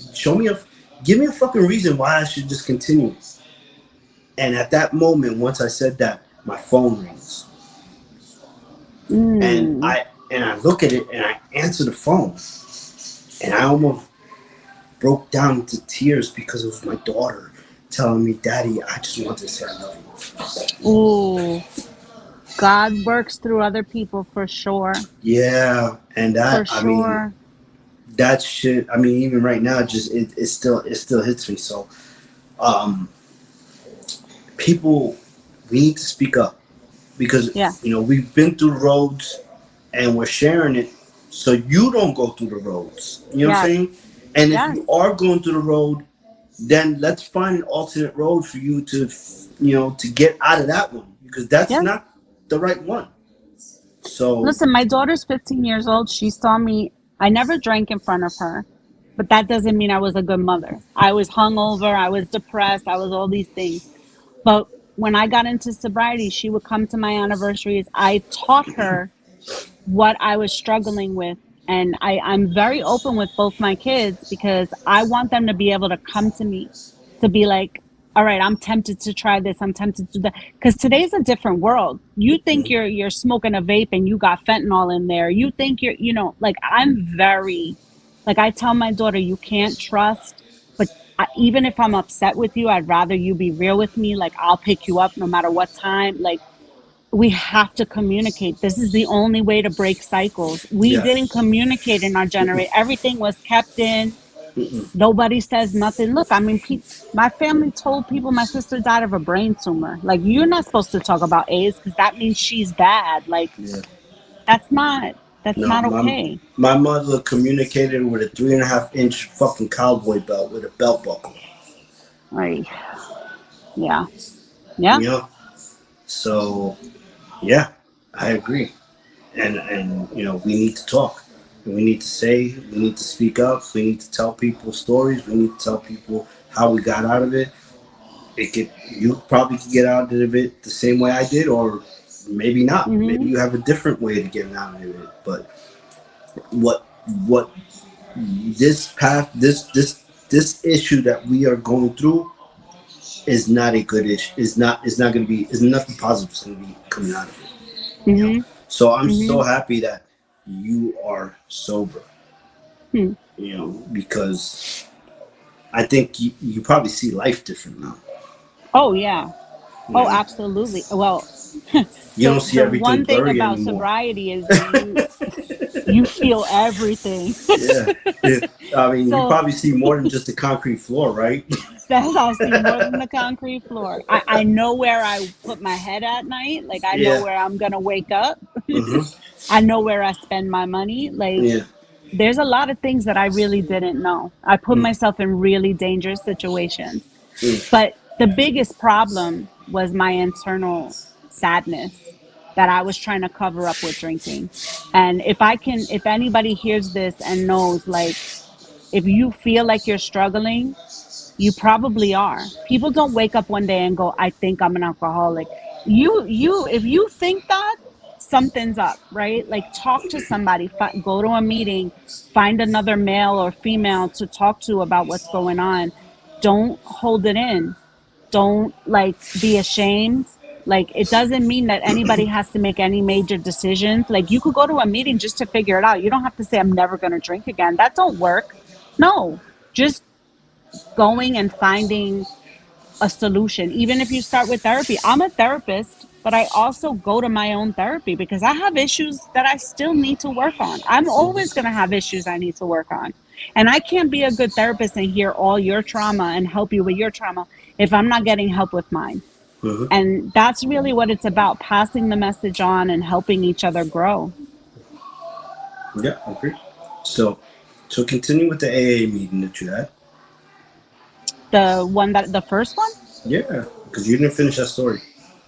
give me a fucking reason why I should just continue. And at that moment, once I said that, my phone rings. And Mm. I look at it and I answer the phone. And I almost broke down into tears because it was my daughter telling me, Daddy, I just want to say I love you. Ooh. God works through other people for sure. Yeah, and For that I mean sure. that shit. I mean, even right now, it still hits me. So, um, people, we need to speak up because Yeah. we've been through roads and we're sharing it, so you don't go through the roads. You know what I'm Yes. saying? And if Yes. you are going through the road, then let's find an alternate road for you to to get out of that one because that's Yes. not the right one. So Listen, my daughter's 15 years old. She saw me. I never drank in front of her, but that doesn't mean I was a good mother. I was hungover. I was depressed. I was all these things. But when I got into sobriety, she would come to my anniversaries. I taught her what I was struggling with. And I'm very open with both my kids because I want them to be able to come to me to be like, all right, I'm tempted to try this. I'm tempted to do that. Because today's a different world. You think mhm, you're smoking a vape and you got fentanyl in there. You think you're, like I'm very, like I tell my daughter, you can't trust, but even if I'm upset with you, I'd rather you be real with me. Like I'll pick you up no matter what time. Like we have to communicate. This is the only way to break cycles. We didn't yes, communicate in our generation. Everything was kept in. mm-mm, Nobody says nothing. Look, I mean, my family told people my sister died of a brain tumor. Like, you're not supposed to talk about AIDS because that means she's bad. Like, yeah. that's not that's No, not okay. my mother communicated with a 3.5 inch fucking cowboy belt with a belt buckle. Like, yeah, yeah. You know, so yeah, I agree. And we need to talk. And we need to say, we need to speak up. We need to tell people stories. We need to tell people how we got out of it. You probably could get out of it the same way I did, or maybe not. Maybe Mm-hmm. you have a different way to get out of it. But what what this path, this issue that we are going through is not a good issue. Is not going to be. Is nothing positive is going to be coming out of it. Mm-hmm. So I'm Mm-hmm. so happy that you are sober. Hmm. Because I think you probably see life different now. Oh yeah. You Oh, know, absolutely. Well, you don't see the everything one thing blurry about anymore. sobriety is you feel everything. Yeah. Yeah. I mean, you So probably see more than just the concrete floor, right? that's I'll see more than the concrete floor. I know where I put my head at night. Like I know Yeah. where I'm gonna wake up. Hmm. I know where I spend my money. Like Yeah. there's a lot of things that I really didn't know. I put Mm. myself in really dangerous situations. Mm. But the biggest problem was my internal sadness that I was trying to cover up with drinking. And if anybody hears this and knows, like, if you feel like you're struggling, you probably are. People don't wake up one day and go, I think I'm an alcoholic. If you think that, something's up, right? Like talk to somebody, go to a meeting, find another male or female to talk to about what's going on. Don't hold it in. Don't like be ashamed. Like it doesn't mean that anybody has to make any major decisions. Like you could go to a meeting just to figure it out. You don't have to say I'm never going to drink again. That don't work. No. Just going and finding a solution. Even if you start with therapy. I'm a therapist, but I also go to my own therapy because I have issues that I still need to work on. I'm always going to have issues I need to work on. And I can't be a good therapist and hear all your trauma and help you with your trauma if I'm not getting help with mine. Mm-hmm. And that's really what it's about, passing the message on and helping each other grow. Yeah, I agree. So, so continue with the AA meeting that you had. The first one? Yeah, because you didn't finish that story.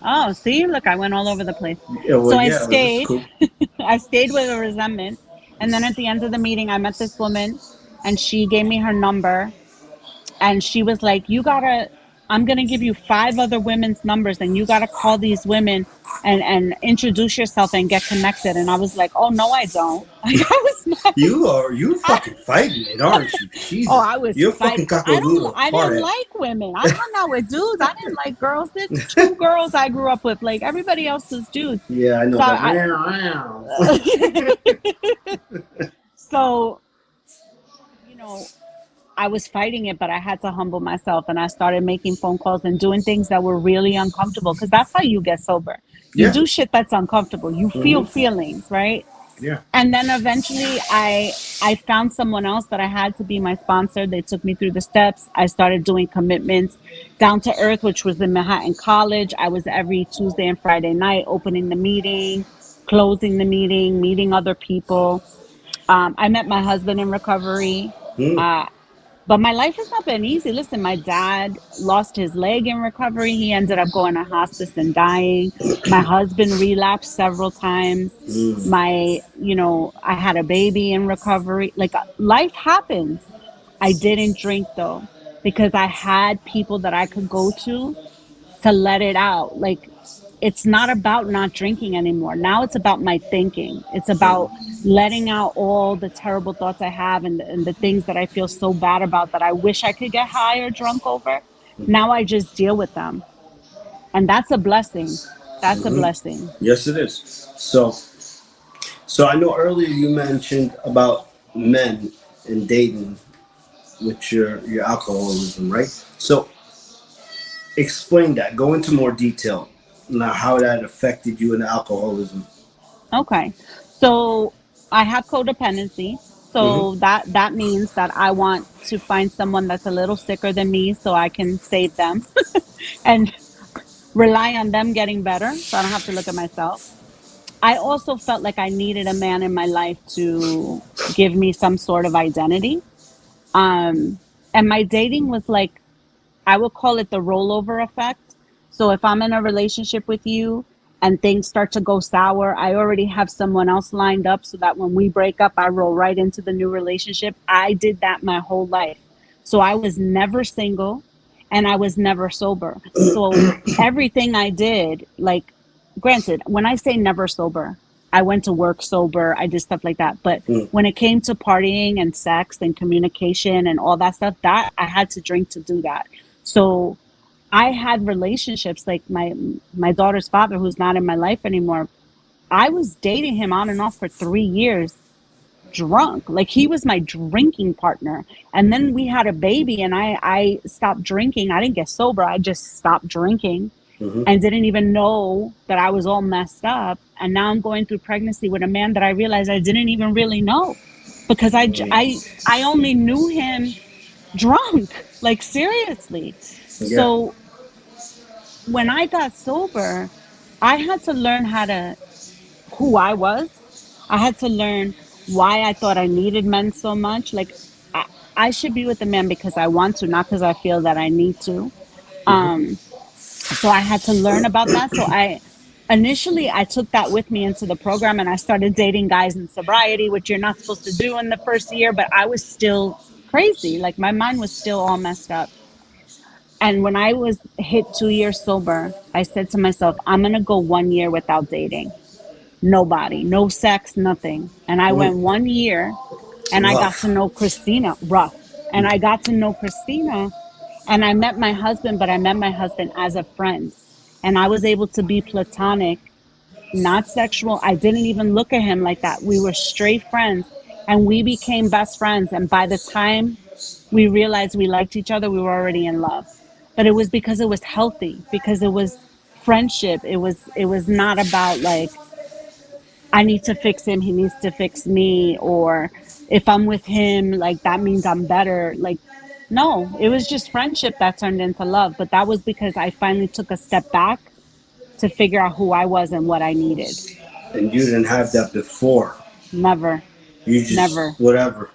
Oh, see, look, I went all over the place. Yeah, well, So I yeah, well, this is stayed. cool. I stayed with a resentment. And then at the end of the meeting, I met this woman and she gave me her number and she was like, you gotta, I'm gonna give you five other women's numbers and you gotta call these women and introduce yourself and get connected. And I was like, oh no, I don't. Like I was not. You I, fucking fighting it, aren't you? oh, Jesus, I was you're fighting. fucking cockle-doodle I didn't hard. like women. I hung out with dudes. I didn't like girls. There's two girls I grew up with. Like everybody else was dudes. Yeah, I know So that. I, so you know, I was fighting it, but I had to humble myself and I started making phone calls and doing things that were really uncomfortable because that's how you get sober. You Yeah. do shit that's uncomfortable. You feel Mm-hmm. feelings, right? Yeah. And then eventually I found someone else that I had to be my sponsor. They took me through the steps. I started doing commitments down to earth, which was in Manhattan College. I was every Tuesday and Friday night opening the meeting, closing the meeting, meeting other people. I met my husband in recovery. Mm. Uh, but my life has not been easy. Listen, my dad lost his leg in recovery. He ended up going to hospice and dying. My husband relapsed several times. Mm. I had a baby in recovery. Like life happens. I didn't drink though because I had people that I could go to let it out. Like it's not about not drinking anymore. Now it's about my thinking. It's about letting out all the terrible thoughts I have and the things that I feel so bad about that I wish I could get high or drunk over. Now I just deal with them. And that's a blessing. That's a Mm-hmm. blessing. Yes, it is. So I know earlier you mentioned about men and dating with your alcoholism, right? So explain that. Go into more detail now how that affected you in alcoholism. Okay. So I have codependency. Mm-hmm. So that means that I want to find someone that's a little sicker than me so I can save them and rely on them getting better so I don't have to look at myself. I also felt like I needed a man in my life to give me some sort of identity. And my dating was like, I would call it the rollover effect. So if I'm in a relationship with you and things start to go sour, I already have someone else lined up so that when we break up, I roll right into the new relationship. I did that my whole life. So I was never single and I was never sober. So everything I did, like, granted, when I say never sober, I went to work sober, I did stuff like that. But Mm. when it came to partying and sex and communication and all that stuff, that I had to drink to do that. So I had relationships like my daughter's father, who's not in my life anymore. I was dating him on and off for 3 years, drunk. Like he was my drinking partner. And then we had a baby, and I stopped drinking. I didn't get sober. I just stopped drinking Mm-hmm. and didn't even know that I was all messed up. And now I'm going through pregnancy with a man that I realized I didn't even really know because I only knew him drunk, like seriously. Yeah. So when I got sober, I had to learn who I was. I had to learn why I thought I needed men so much. Like, I, I should be with a man because I want to, not because I feel that I need to. Mm-hmm. Um, so I had to learn about that. So initially I took that with me into the program and I started dating guys in sobriety, which you're not supposed to do in the first year, but I was still crazy. Like my mind was still all messed up. And when I was hit 2 years sober, I said to myself, I'm going to go 1 year without dating. Nobody, no sex, nothing. And I went 1 year and I got to Rough. know Christina, rough. And I got to know Christina and I met my husband, but I met my husband as a friend. And I was able to be platonic, not sexual. I didn't even look at him like that. We were straight friends and we became best friends. And by the time we realized we liked each other, we were already in love. But it was because it was healthy, because it was friendship. It was not about like I need to fix him, he needs to fix me, or if I'm with him, like that means I'm better. Like, no, it was just friendship that turned into love. But that was because I finally took a step back to figure out who I was and what I needed. And you didn't have that before. Never, You just never. whatever.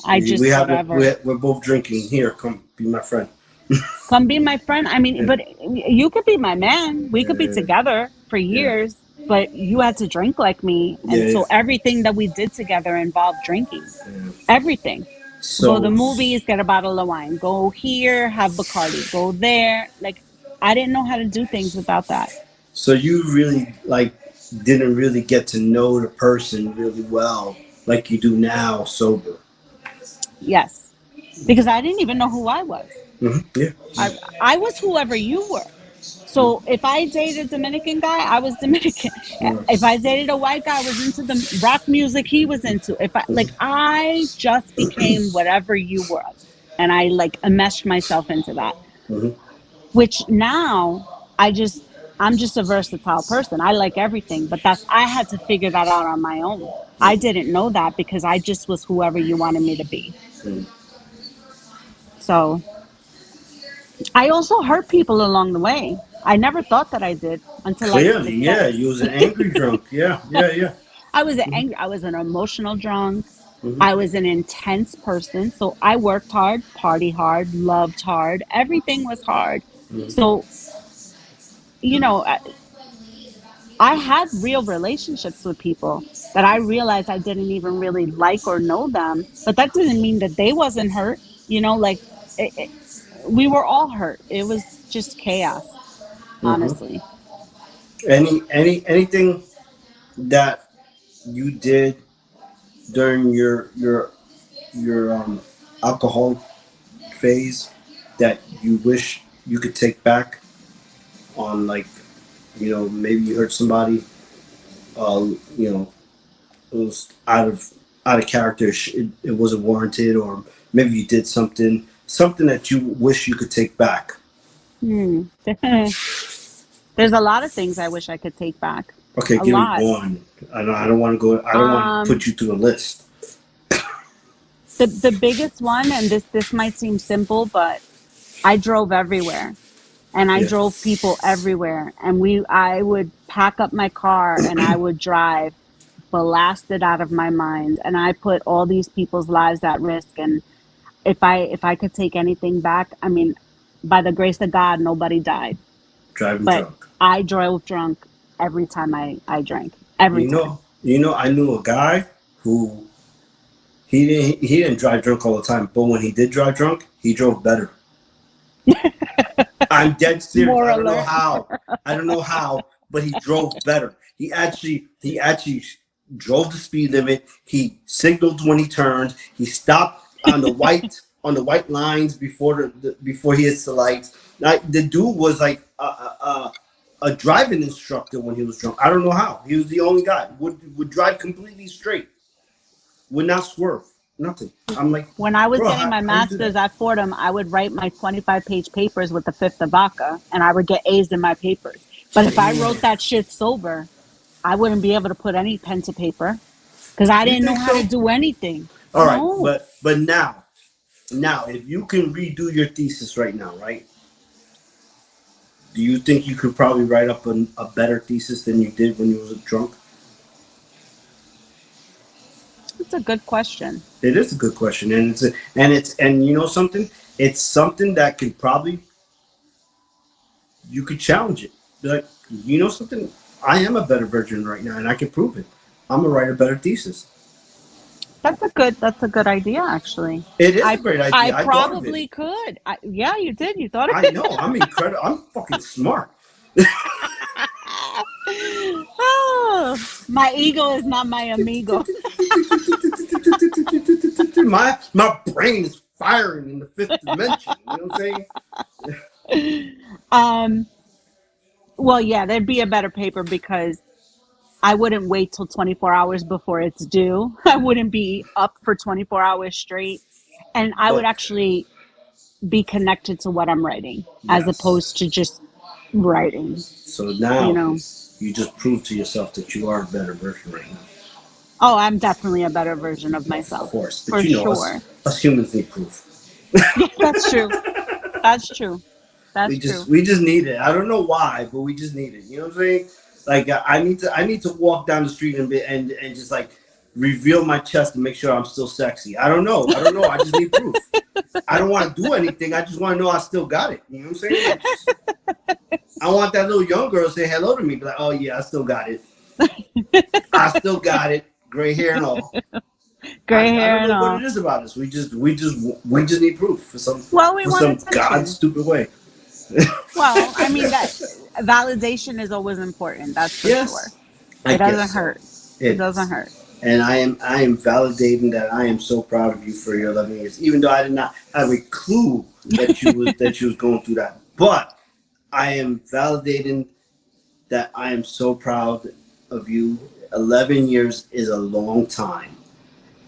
I We just have it. whatever. We're both drinking. Here, come be my friend. Come be my friend. I mean, Yeah, but you could be my man. We could be yeah, together for yeah, years, but you had to drink like me. yeah, And yeah. so everything that we did together involved drinking. Yeah. Everything. Go to the So, movies, get a bottle of wine. Go here, have Bacardi. Go there. Like, I didn't know how to do things without that. so you really like didn't really get to know the person really well like you do now sober. Yes. Because I didn't even know who I was. Yeah. I was whoever you were. So if I dated a Dominican guy, I was Dominican. If I dated a white guy, I was into the rock music he was into. If I like, I just became whatever you was, and I like enmeshed myself into that. Mm-hmm. Which now I'm just a versatile person. I like everything, but that's I had to figure that out on my own. I didn't know that because I just was whoever you wanted me to be. So I also hurt people along the way. I never thought that I did until I Clearly, needed yeah. sex. You was an angry drunk. Yeah, yeah, yeah. I was an angry, I was an emotional drunk. Mm-hmm. I was an intense person. So I worked hard, party hard, loved hard. Everything was hard. So, you know, I had real relationships with people that I realized I didn't even really like or know them, but that didn't mean that they wasn't hurt. Like we were all hurt. It was just chaos, Mm-hmm. honestly. Anything that you did during your alcohol phase that you wish you could take back on, like, maybe you hurt somebody, uh you know it was out of character, it wasn't warranted, or maybe you did something that you wish you could take back. Hmm. There's a lot of things I wish I could take back. Okay, A give me lot. one. I don't want to go. I don't want to Um, put you through the list. the biggest one, and this might seem simple, but I drove everywhere, and I Yeah. drove people everywhere, and I would pack up my car and I would drive blasted out of my mind, and I put all these people's lives at risk. And if I could take anything back, I mean, by the grace of God, nobody died, Driving but drunk. I drove drunk every time I drank, every time. I knew a guy who he didn't drive drunk all the time, but when he did drive drunk, he drove better. I'm dead serious. More I don't know alert. how. I don't know how, but he drove better. He actually drove the speed limit. He signaled when he turned. He stopped on the white lines before he hits the lights. Like, the dude was like a driving instructor when he was drunk. I don't know how. He was the only guy would drive completely straight, would not swerve, nothing. I'm like, When I was bro, getting how, my how you do that? master's at Fordham, I would write my 25-page papers with the fifth of vodka, and I would get A's in my papers. But if I Damn. wrote that shit sober, I wouldn't be able to put any pen to paper because I You didn't think know how to so? do anything. All right, No. but now, if you can redo your thesis right now, right? Do you think you could probably write up a better thesis than you did when you was drunk? It's a good question. It is a good question, and you know something? It's something that could probably you could challenge it. Be like, you know something? I am a better version right now, and I can prove it. I'm gonna write a better thesis. That's a good idea, actually. It is a I great I idea. I thought of it. probably could. Yeah, you did. You thought of I it. know. I'm incredible. I'm fucking smart. Oh, My ego is not my amigo. My brain is firing in the fifth dimension. You know what I'm saying? Um, well, yeah, there'd be a better paper because I wouldn't wait till 24 hours before it's due. I wouldn't be up for 24 hours straight. And I would But actually be connected to what I'm writing as yes. opposed to just writing, So you now know. you just proved to yourself that you are a better version right now. Oh, I'm definitely a better version of Of myself, course. But for you know, sure. us humans need proof. Yeah, that's true. That's true. We That's just true. we just need it. I don't know why, but we just need it. You know what I'm saying? Like I need to walk down the street and just like reveal my chest to make sure I'm still sexy. I don't know. I don't know. I just need proof. I don't want to do anything. I just want to know I still got it. You know what I'm saying? Like just, I want that little young girl to say hello to me. Be like, oh yeah, I still got it. I still got it. Gray hair and all. I, Gray I hair don't and know what it all. is about us. We just need proof for some Well, we for want some god attention. stupid way. Well, I mean that validation is always important. That's for sure. Yes, I It guess doesn't so. hurt. It It doesn't is. hurt. And I am validating that I am so proud of you for your 11 years, even though I did not have a clue that you was going through that. But I am validating that I am so proud of you. 11 years is a long time,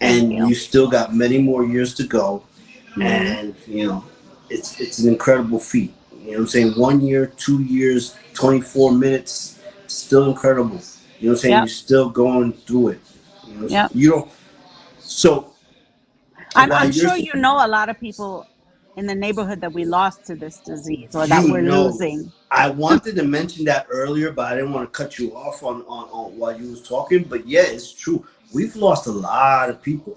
Thank and you you. still got many more years to go. Hmm. And it's an incredible feat. You know what I'm saying? 1 year, 2 years, 24 minutes, still incredible. You know what I'm saying? You're Yep. still going through it. Yep. You don't. So while I'm you're, sure you know a lot of people in the neighborhood that we lost to this disease or that you we're know, losing. I wanted to mention that earlier, but I didn't want to cut you off on while you was talking. But yeah, it's true. We've lost a lot of people.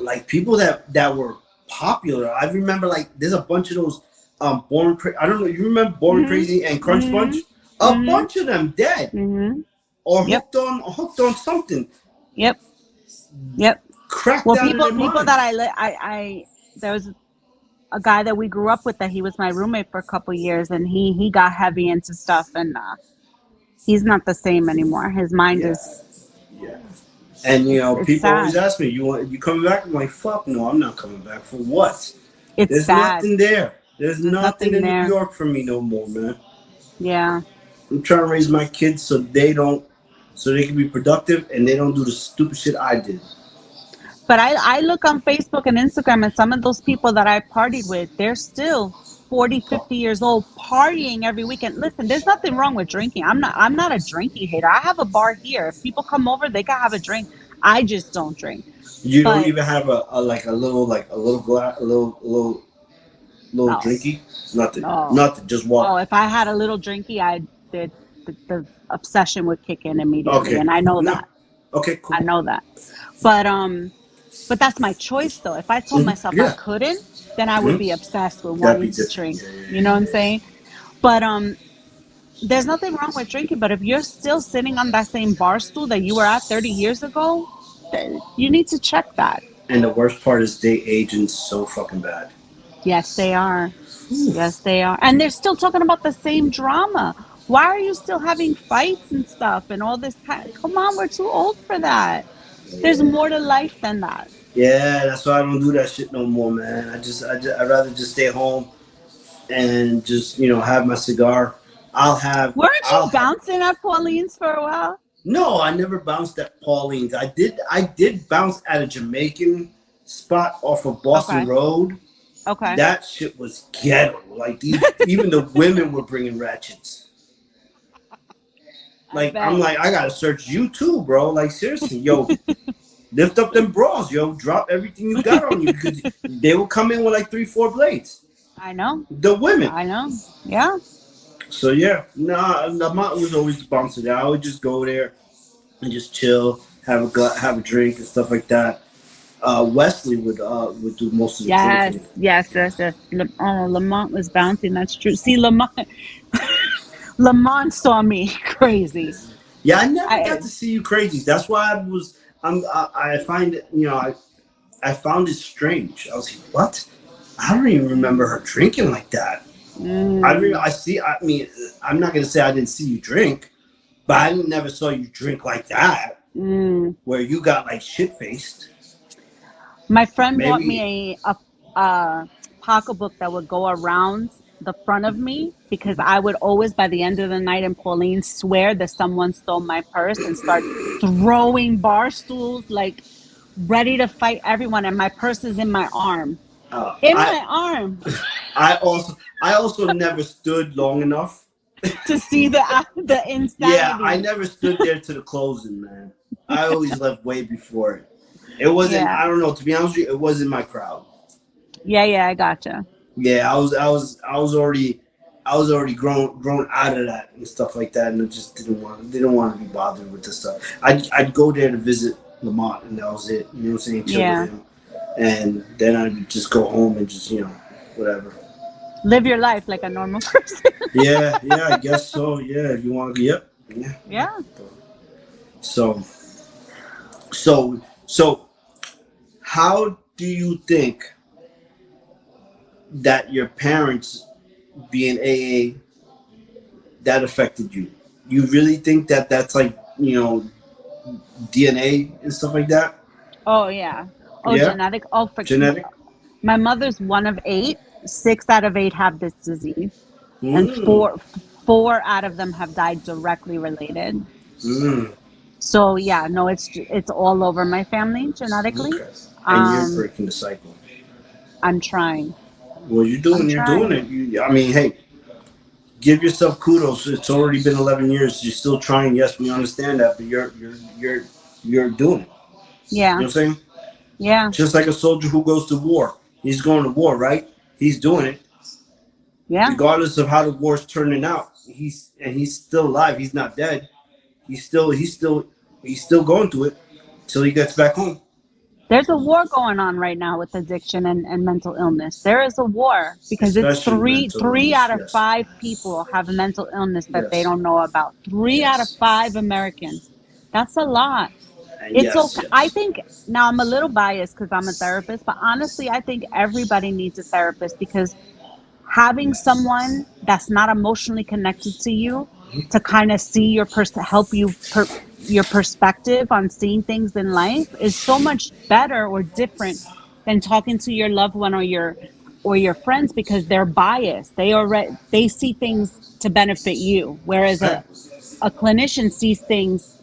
Like people that were popular. I remember like there's a bunch of those I don't know. You remember Born Hmm. Crazy and Crunch Hmm. Bunch? A Hmm. bunch of them dead Hmm. or Yep. hooked on something, Yep. Yep. cracked Well, out of their people that minds. there was a guy that we grew up with that he was my roommate for a couple years, and he got heavy into stuff, and he's not the same anymore. His mind Yeah, is yeah. And it's people always sad. ask me, you coming back? I'm like, fuck no, I'm not coming back. For what? It's There's sad. nothing there. There's There's nothing nothing in New there. York for me no more, man. Yeah. I'm trying to raise my kids so they can be productive and they don't do the stupid shit I did. But I look on Facebook and Instagram, and some of those people that I partied with, they're still 40, Oh, 50 years old partying every weekend. Listen, there's nothing wrong with drinking. I'm not a drinking hater. I have a bar here. If people come over, they can have a drink. I just don't drink. you don't But even have a little glass, a little no, drinky. Nothing. no. Nothing. Just water. Oh, if I had a little drinky, the obsession would kick in immediately, Okay. and I know No. that. Okay. I Cool. know that. But that's my choice though. If I told myself I Yeah. couldn't, then I would hmm be obsessed with That'd be wanting to different. drink. Yeah. Yeah. You know what I'm Yeah. Yeah. saying? But there's nothing wrong with drinking, but if you're still sitting on that same bar stool that you were at 30 years ago, then you need to check that. And the worst part is they aging so fucking bad. Yes, they are. Yes, they are. And they're still talking about the same drama. Why are you still having fights and stuff and all this? Come on, we're too old for that. There's Yeah. more to life than that. Yeah, that's why I don't do that shit no more, man. I'd rather just stay home and just have my cigar. Weren't you I'll have. bouncing at Pauline's for a while? No, I never bounced at Pauline's. I did bounce at a Jamaican spot off of Boston Okay. Road. Okay. That shit was ghetto. Like even the women were bringing ratchets. I Like I'm bet. like, I gotta search you too, bro. Like seriously, yo, lift up them bras, yo. Drop everything you got on you because they will come in with like 3, 4 blades. I know. The women. I know. Yeah. So yeah, nah, the mountain was always bouncing. I would just go there and just chill, have a drink and stuff like that. Wesley would do most of the Yes. drinking. Yes. Yes. Yes. Lamont was bouncing. That's true. See, Lamont saw me crazy. Yeah, I never got I to see you crazy. That's why I find it. I found it strange. I was like, what? I don't even remember her drinking like that. mm, I see. I mean, I'm not gonna say I didn't see you drink, But I never saw you drink like that, where you got like shit faced. My friend bought Maybe. me a pocketbook that would go around the front of me because I would always, by the end of the night, and Pauline swear that someone stole my purse and start throwing bar stools, like ready to fight everyone. And my purse is in my arm. In I my arm. I also never stood long enough. To see the Yeah, I insanity. never stood there to the closing, man. I always left way before it. It wasn't. Yeah. I don't know. To be honest with you, it wasn't my crowd. Yeah, I gotcha. Yeah, I was already grown out of that and stuff like that, and I just didn't want to be bothered with this stuff. I'd go there to visit Lamont, and that was it. You know what I'm saying? Chill with Yeah. him, and then I'd just go home and just whatever. Live your life like a normal person. Yeah, I guess so. Yeah, if you want to. Yep. Yeah. Yeah. So so how do you think that your parents being AA that affected you? You really think that that's like DNA and stuff like that? Oh yeah. Oh, Yeah, genetic. Oh, for genetic. my mother's one of eight. 6 out of 8 have this disease, and Mm, four out of them have died directly related. mm, So yeah, no, it's all over my family genetically. okay. And you're Um, breaking the cycle. I'm trying. Well, I'm you're doing trying. it. I mean, hey, give yourself kudos. It's already been 11 years. You're still trying. Yes, we understand that, but you're doing it. You know what Yeah. I'm saying? Yeah. Just like a soldier who goes to war. He's going to war, right? He's doing it. Yeah. Regardless of how the war's turning out. He's still alive. He's not dead. He's still going through it till he gets back home. There's a war going on right now with addiction and mental illness. There is a war because it's Especially three mental three illness. out of Yes. five people have a mental illness that they Yes. don't know about. Three out of Yes. five Americans. That's a lot. And It's yes, okay. I yes. think now I'm a little biased because I'm a therapist, but honestly, I think everybody needs a therapist because having someone that's not emotionally connected to you to kind of see help you your perspective on seeing things in life is so much better or different than talking to your loved one or your friends because they're biased. They see things to benefit you, whereas I, a clinician sees things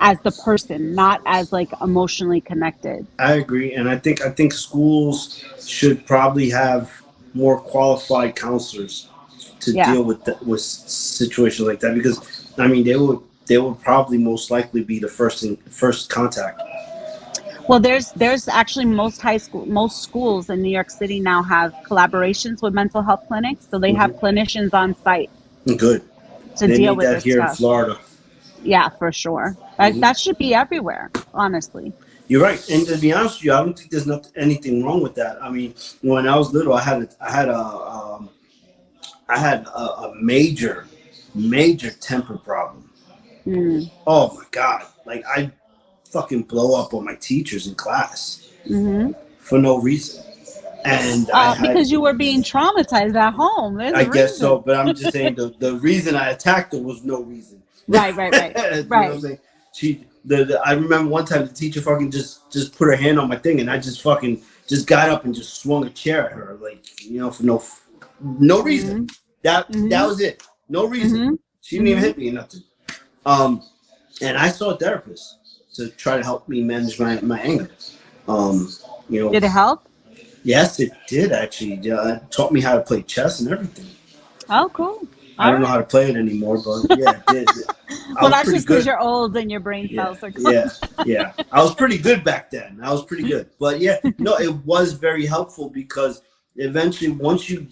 as the person, not as like emotionally connected. I agree, and I think schools should probably have more qualified counselors to Yeah. deal with situations like that because I mean they would probably most likely be the first contact. Well, there's actually most schools in New York City now have collaborations with mental health clinics, so they have Hmm. clinicians on site Good. to They deal need with that this here in stuff. Florida. Yeah, for sure. Hmm. That should be everywhere, honestly. You're right, and to be honest with you, I don't think there's anything wrong with that. I mean, when I was little, I had a major temper problem. Mm. Oh my god! Like I fucking blow up on my teachers in class Hmm. for no reason, and Because you were being traumatized at home. There's I a guess so, reason. but I'm just saying the reason I attacked her was no reason. you Right, right, right, know what I'm right. saying? I remember one time the teacher fucking just put her hand on my thing, and I just fucking just got up and just swung a chair at her, like for no reason. Hmm. That Hmm. was it. No reason. Hmm. She didn't even Hmm. hit me or nothing. Um, and I saw a therapist to try to help me manage my anger. Um, you know, Did it help? yes, it did actually. It taught me how to play chess and everything. Oh, cool. I All don't know how right. to play it anymore, but yeah, it did. I Well, was that's pretty just because good. you're old and your brain Yeah, cells are gone. yeah, yeah. I was pretty good back then. I was pretty good, but yeah, no, it was very helpful because eventually, once you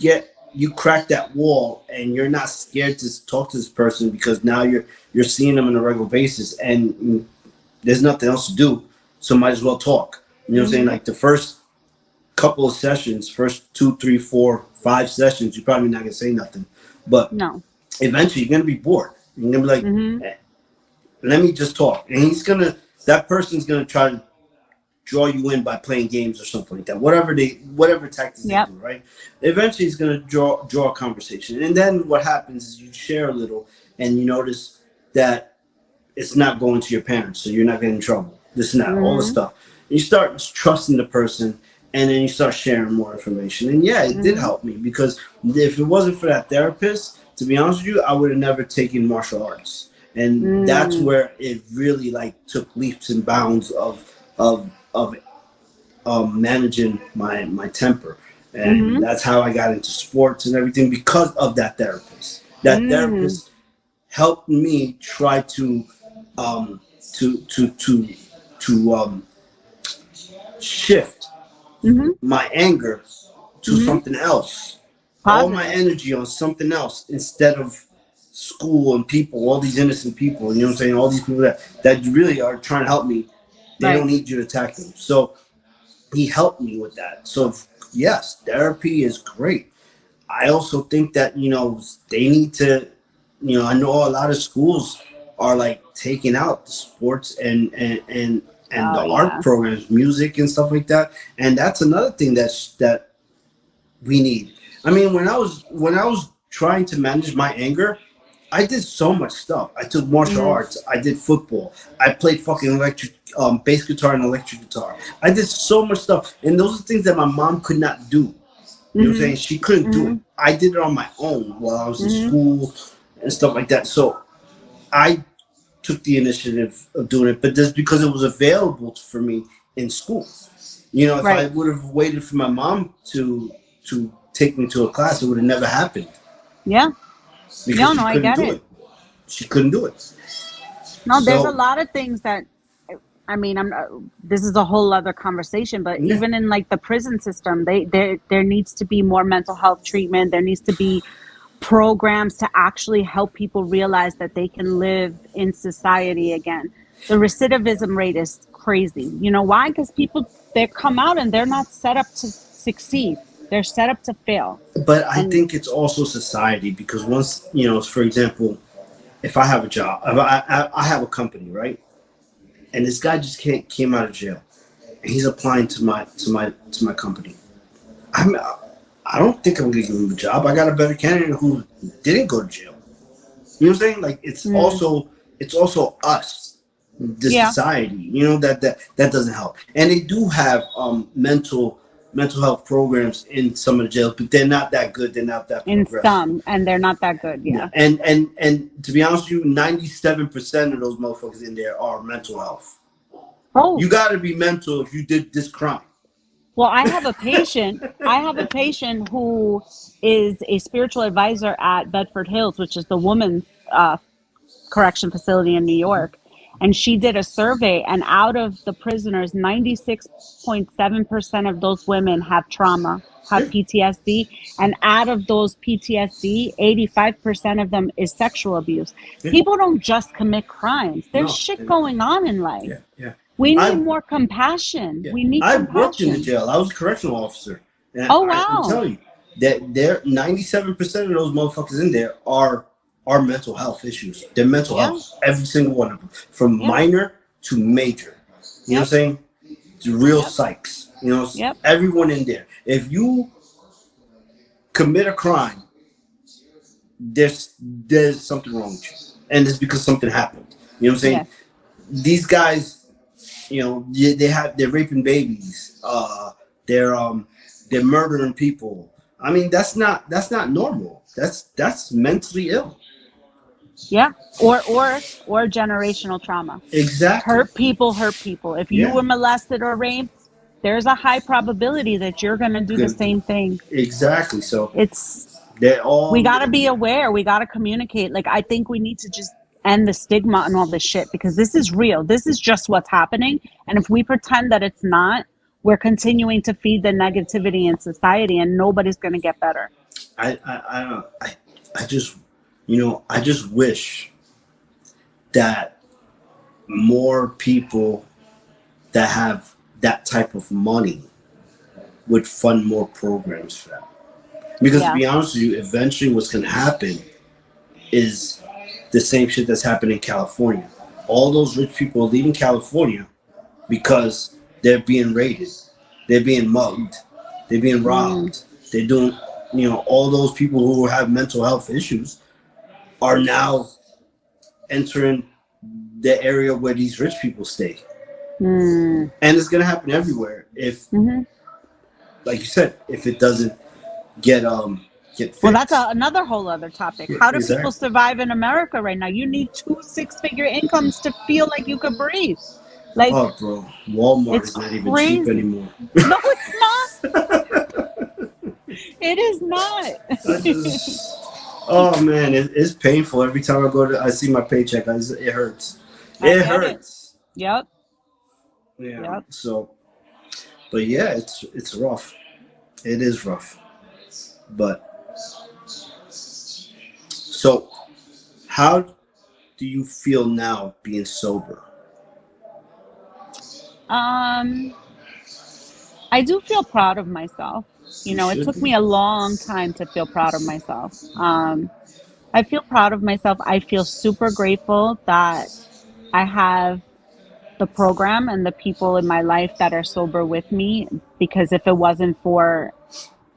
crack that wall, and you're not scared to talk to this person because now you're seeing them on a regular basis, and there's nothing else to do, so might as well talk. You know what I'm saying? Hmm. Like the first couple of sessions, first 2, 3, 4, 5 sessions, you're probably not gonna say nothing, but No. eventually you're gonna be bored. You're gonna be like, Hmm. let me just talk. And that person's gonna try to draw you in by playing games or something like that. Whatever tactics they Yep. do, right? Eventually, it's gonna draw a conversation, and then what happens is you share a little, and you notice that it's not going to your parents, so you're not getting in trouble. This and that, all this Mm-hmm. stuff. You start trusting the person, and then you start sharing more information. And yeah, it did Mm-hmm. help me because if it wasn't for that therapist, to be honest with you, I would have never taken martial arts. And that's Mm. where it really like took leaps and bounds of managing my temper, and Mm-hmm. that's how I got into sports and everything because of that therapist. That Mm. therapist helped me try to um, to to to to shift Mm-hmm. my anger to Mm-hmm. something else, all my Positive. energy on something else instead of school and people, all these innocent people. You know what I'm saying? All these people that really are trying to help me. They Right. don't need you to attack them. So he helped me with that. So yes, therapy is great. I also think that they need to. I know a lot of schools are like taking out the sports and Oh the art yeah. programs, music and stuff like that. And that's another thing that we need. I mean, when I was trying to manage my anger, I did so much stuff. I took martial Mm. arts. I did football. I played fucking electric bass guitar and electric guitar. I did so much stuff, and those are things that my mom could not do. You know what I'm Mm-hmm. saying? She couldn't do it. Mm-hmm. I did it on my own while I was in Mm-hmm. school and stuff like that. So I took the initiative of doing it, but just because it was available for me in school. If I Right. would have waited for my mom to take me to a class, it would have never happened Yeah. because No, she no, I couldn't get do it. it. She couldn't do it. No, there's a So lot of things that, I mean, this is a whole other conversation, but yeah, even in like the prison system, there needs to be more mental health treatment. There needs to be programs to actually help people realize that they can live in society again. The recidivism rate is crazy. You know why? Because people, they come out and they're not set up to succeed. They're set up to fail. but I And think it's also society because once for example, if I have a job, if I have a company, right, and this guy just came out of jail, and he's applying to my company. I'm I don't think I'm gonna give him a job. I got a better candidate who didn't go to jail. You know what I'm saying? Like mm, it's also us, the yeah, society. That doesn't help. And they do have mental health programs in some of the jails, but they're not that good. They're not that in progressive. some, and they're not that good. Yeah. Yeah. And to be honest with you, 97% of those motherfuckers in there are mental health. Oh, You got to be mental if you did this crime. well, I have a patient. I have a patient who is a spiritual advisor at Bedford Hills, which is the women's correction facility in New York. And she did a survey, and out of the prisoners, 96.7% of those women have trauma, have Yeah. PTSD. And out of those PTSD, 85% of them is sexual abuse. Yeah. People don't just commit crimes, there's No. shit going on in life. Yeah. Yeah. We need I more compassion. Yeah, We need I worked in the compassion. jail. I was a correctional officer, and Oh, I can wow. tell you that there 97% of those motherfuckers in there are mental health issues. They're mental Yeah. health, every single one of them, from Yep. minor to major. You know what I'm Yep. saying? To real Yep. psychs. Yep. Everyone in there. If you commit a crime, there's something wrong with you, and it's because something happened. You know what I'm saying? Yes. These guys, they're raping babies. They're murdering people. I mean, that's not normal. That's mentally ill. Yeah. Or generational trauma. Exactly. Hurt people hurt people. If you Yeah. were molested or raped, there's a high probability that you're going to do the Good. same thing. Exactly. So It's they're we all got to be aware, we got to communicate. Like, I think we need to just end the stigma and all this shit, because this is real. This is just what's happening, and if we pretend that it's not, we're continuing to feed the negativity in society, and nobody's going to get better. I don't I just I just wish that more people that have that type of money would fund more programs for that. Because to Yeah. be honest with you, eventually what's going to happen is the same shit that's happening in California. All those rich people are leaving California because they're being raided, they're being mugged, they're being Mm. robbed. They're doing, all those people who have mental health issues are now entering the area where these rich people stay. Mm. And it's gonna happen everywhere if, Hmm. like you said, if it doesn't get get Well, that's fixed. another whole other topic. Yeah, How do people exactly. survive in America right now? You need two six-figure incomes to feel like you could breathe. Like, Oh, bro, Walmart it's is not even cheap crazy. anymore. No, it's not. It is not. I just, oh man, it's painful every time I see my paycheck. It hurts. I It get it. hurts. Yep. Yeah. Yep. So, but yeah, it's rough. It is rough. But so, how do you feel now being sober? Um, I do feel proud of myself. You You know, it should took be. me a long time to feel proud of myself. I feel proud of myself. I feel super grateful that I have the program and the people in my life that are sober with me, because if it wasn't for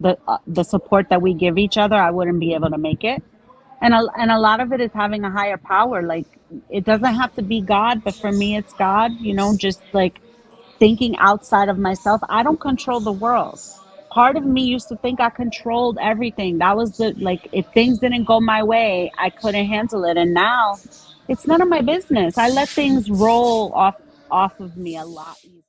the support that we give each other, I wouldn't be able to make it. And a lot of it is having a higher power. Like, it doesn't have to be God, but for me it's God, you know, just like thinking outside of myself. I don't control the world. Part of me used to think I controlled everything. That was the, like, if things didn't go my way, I couldn't handle it. And now it's none of my business. I let things roll off of me a lot easier.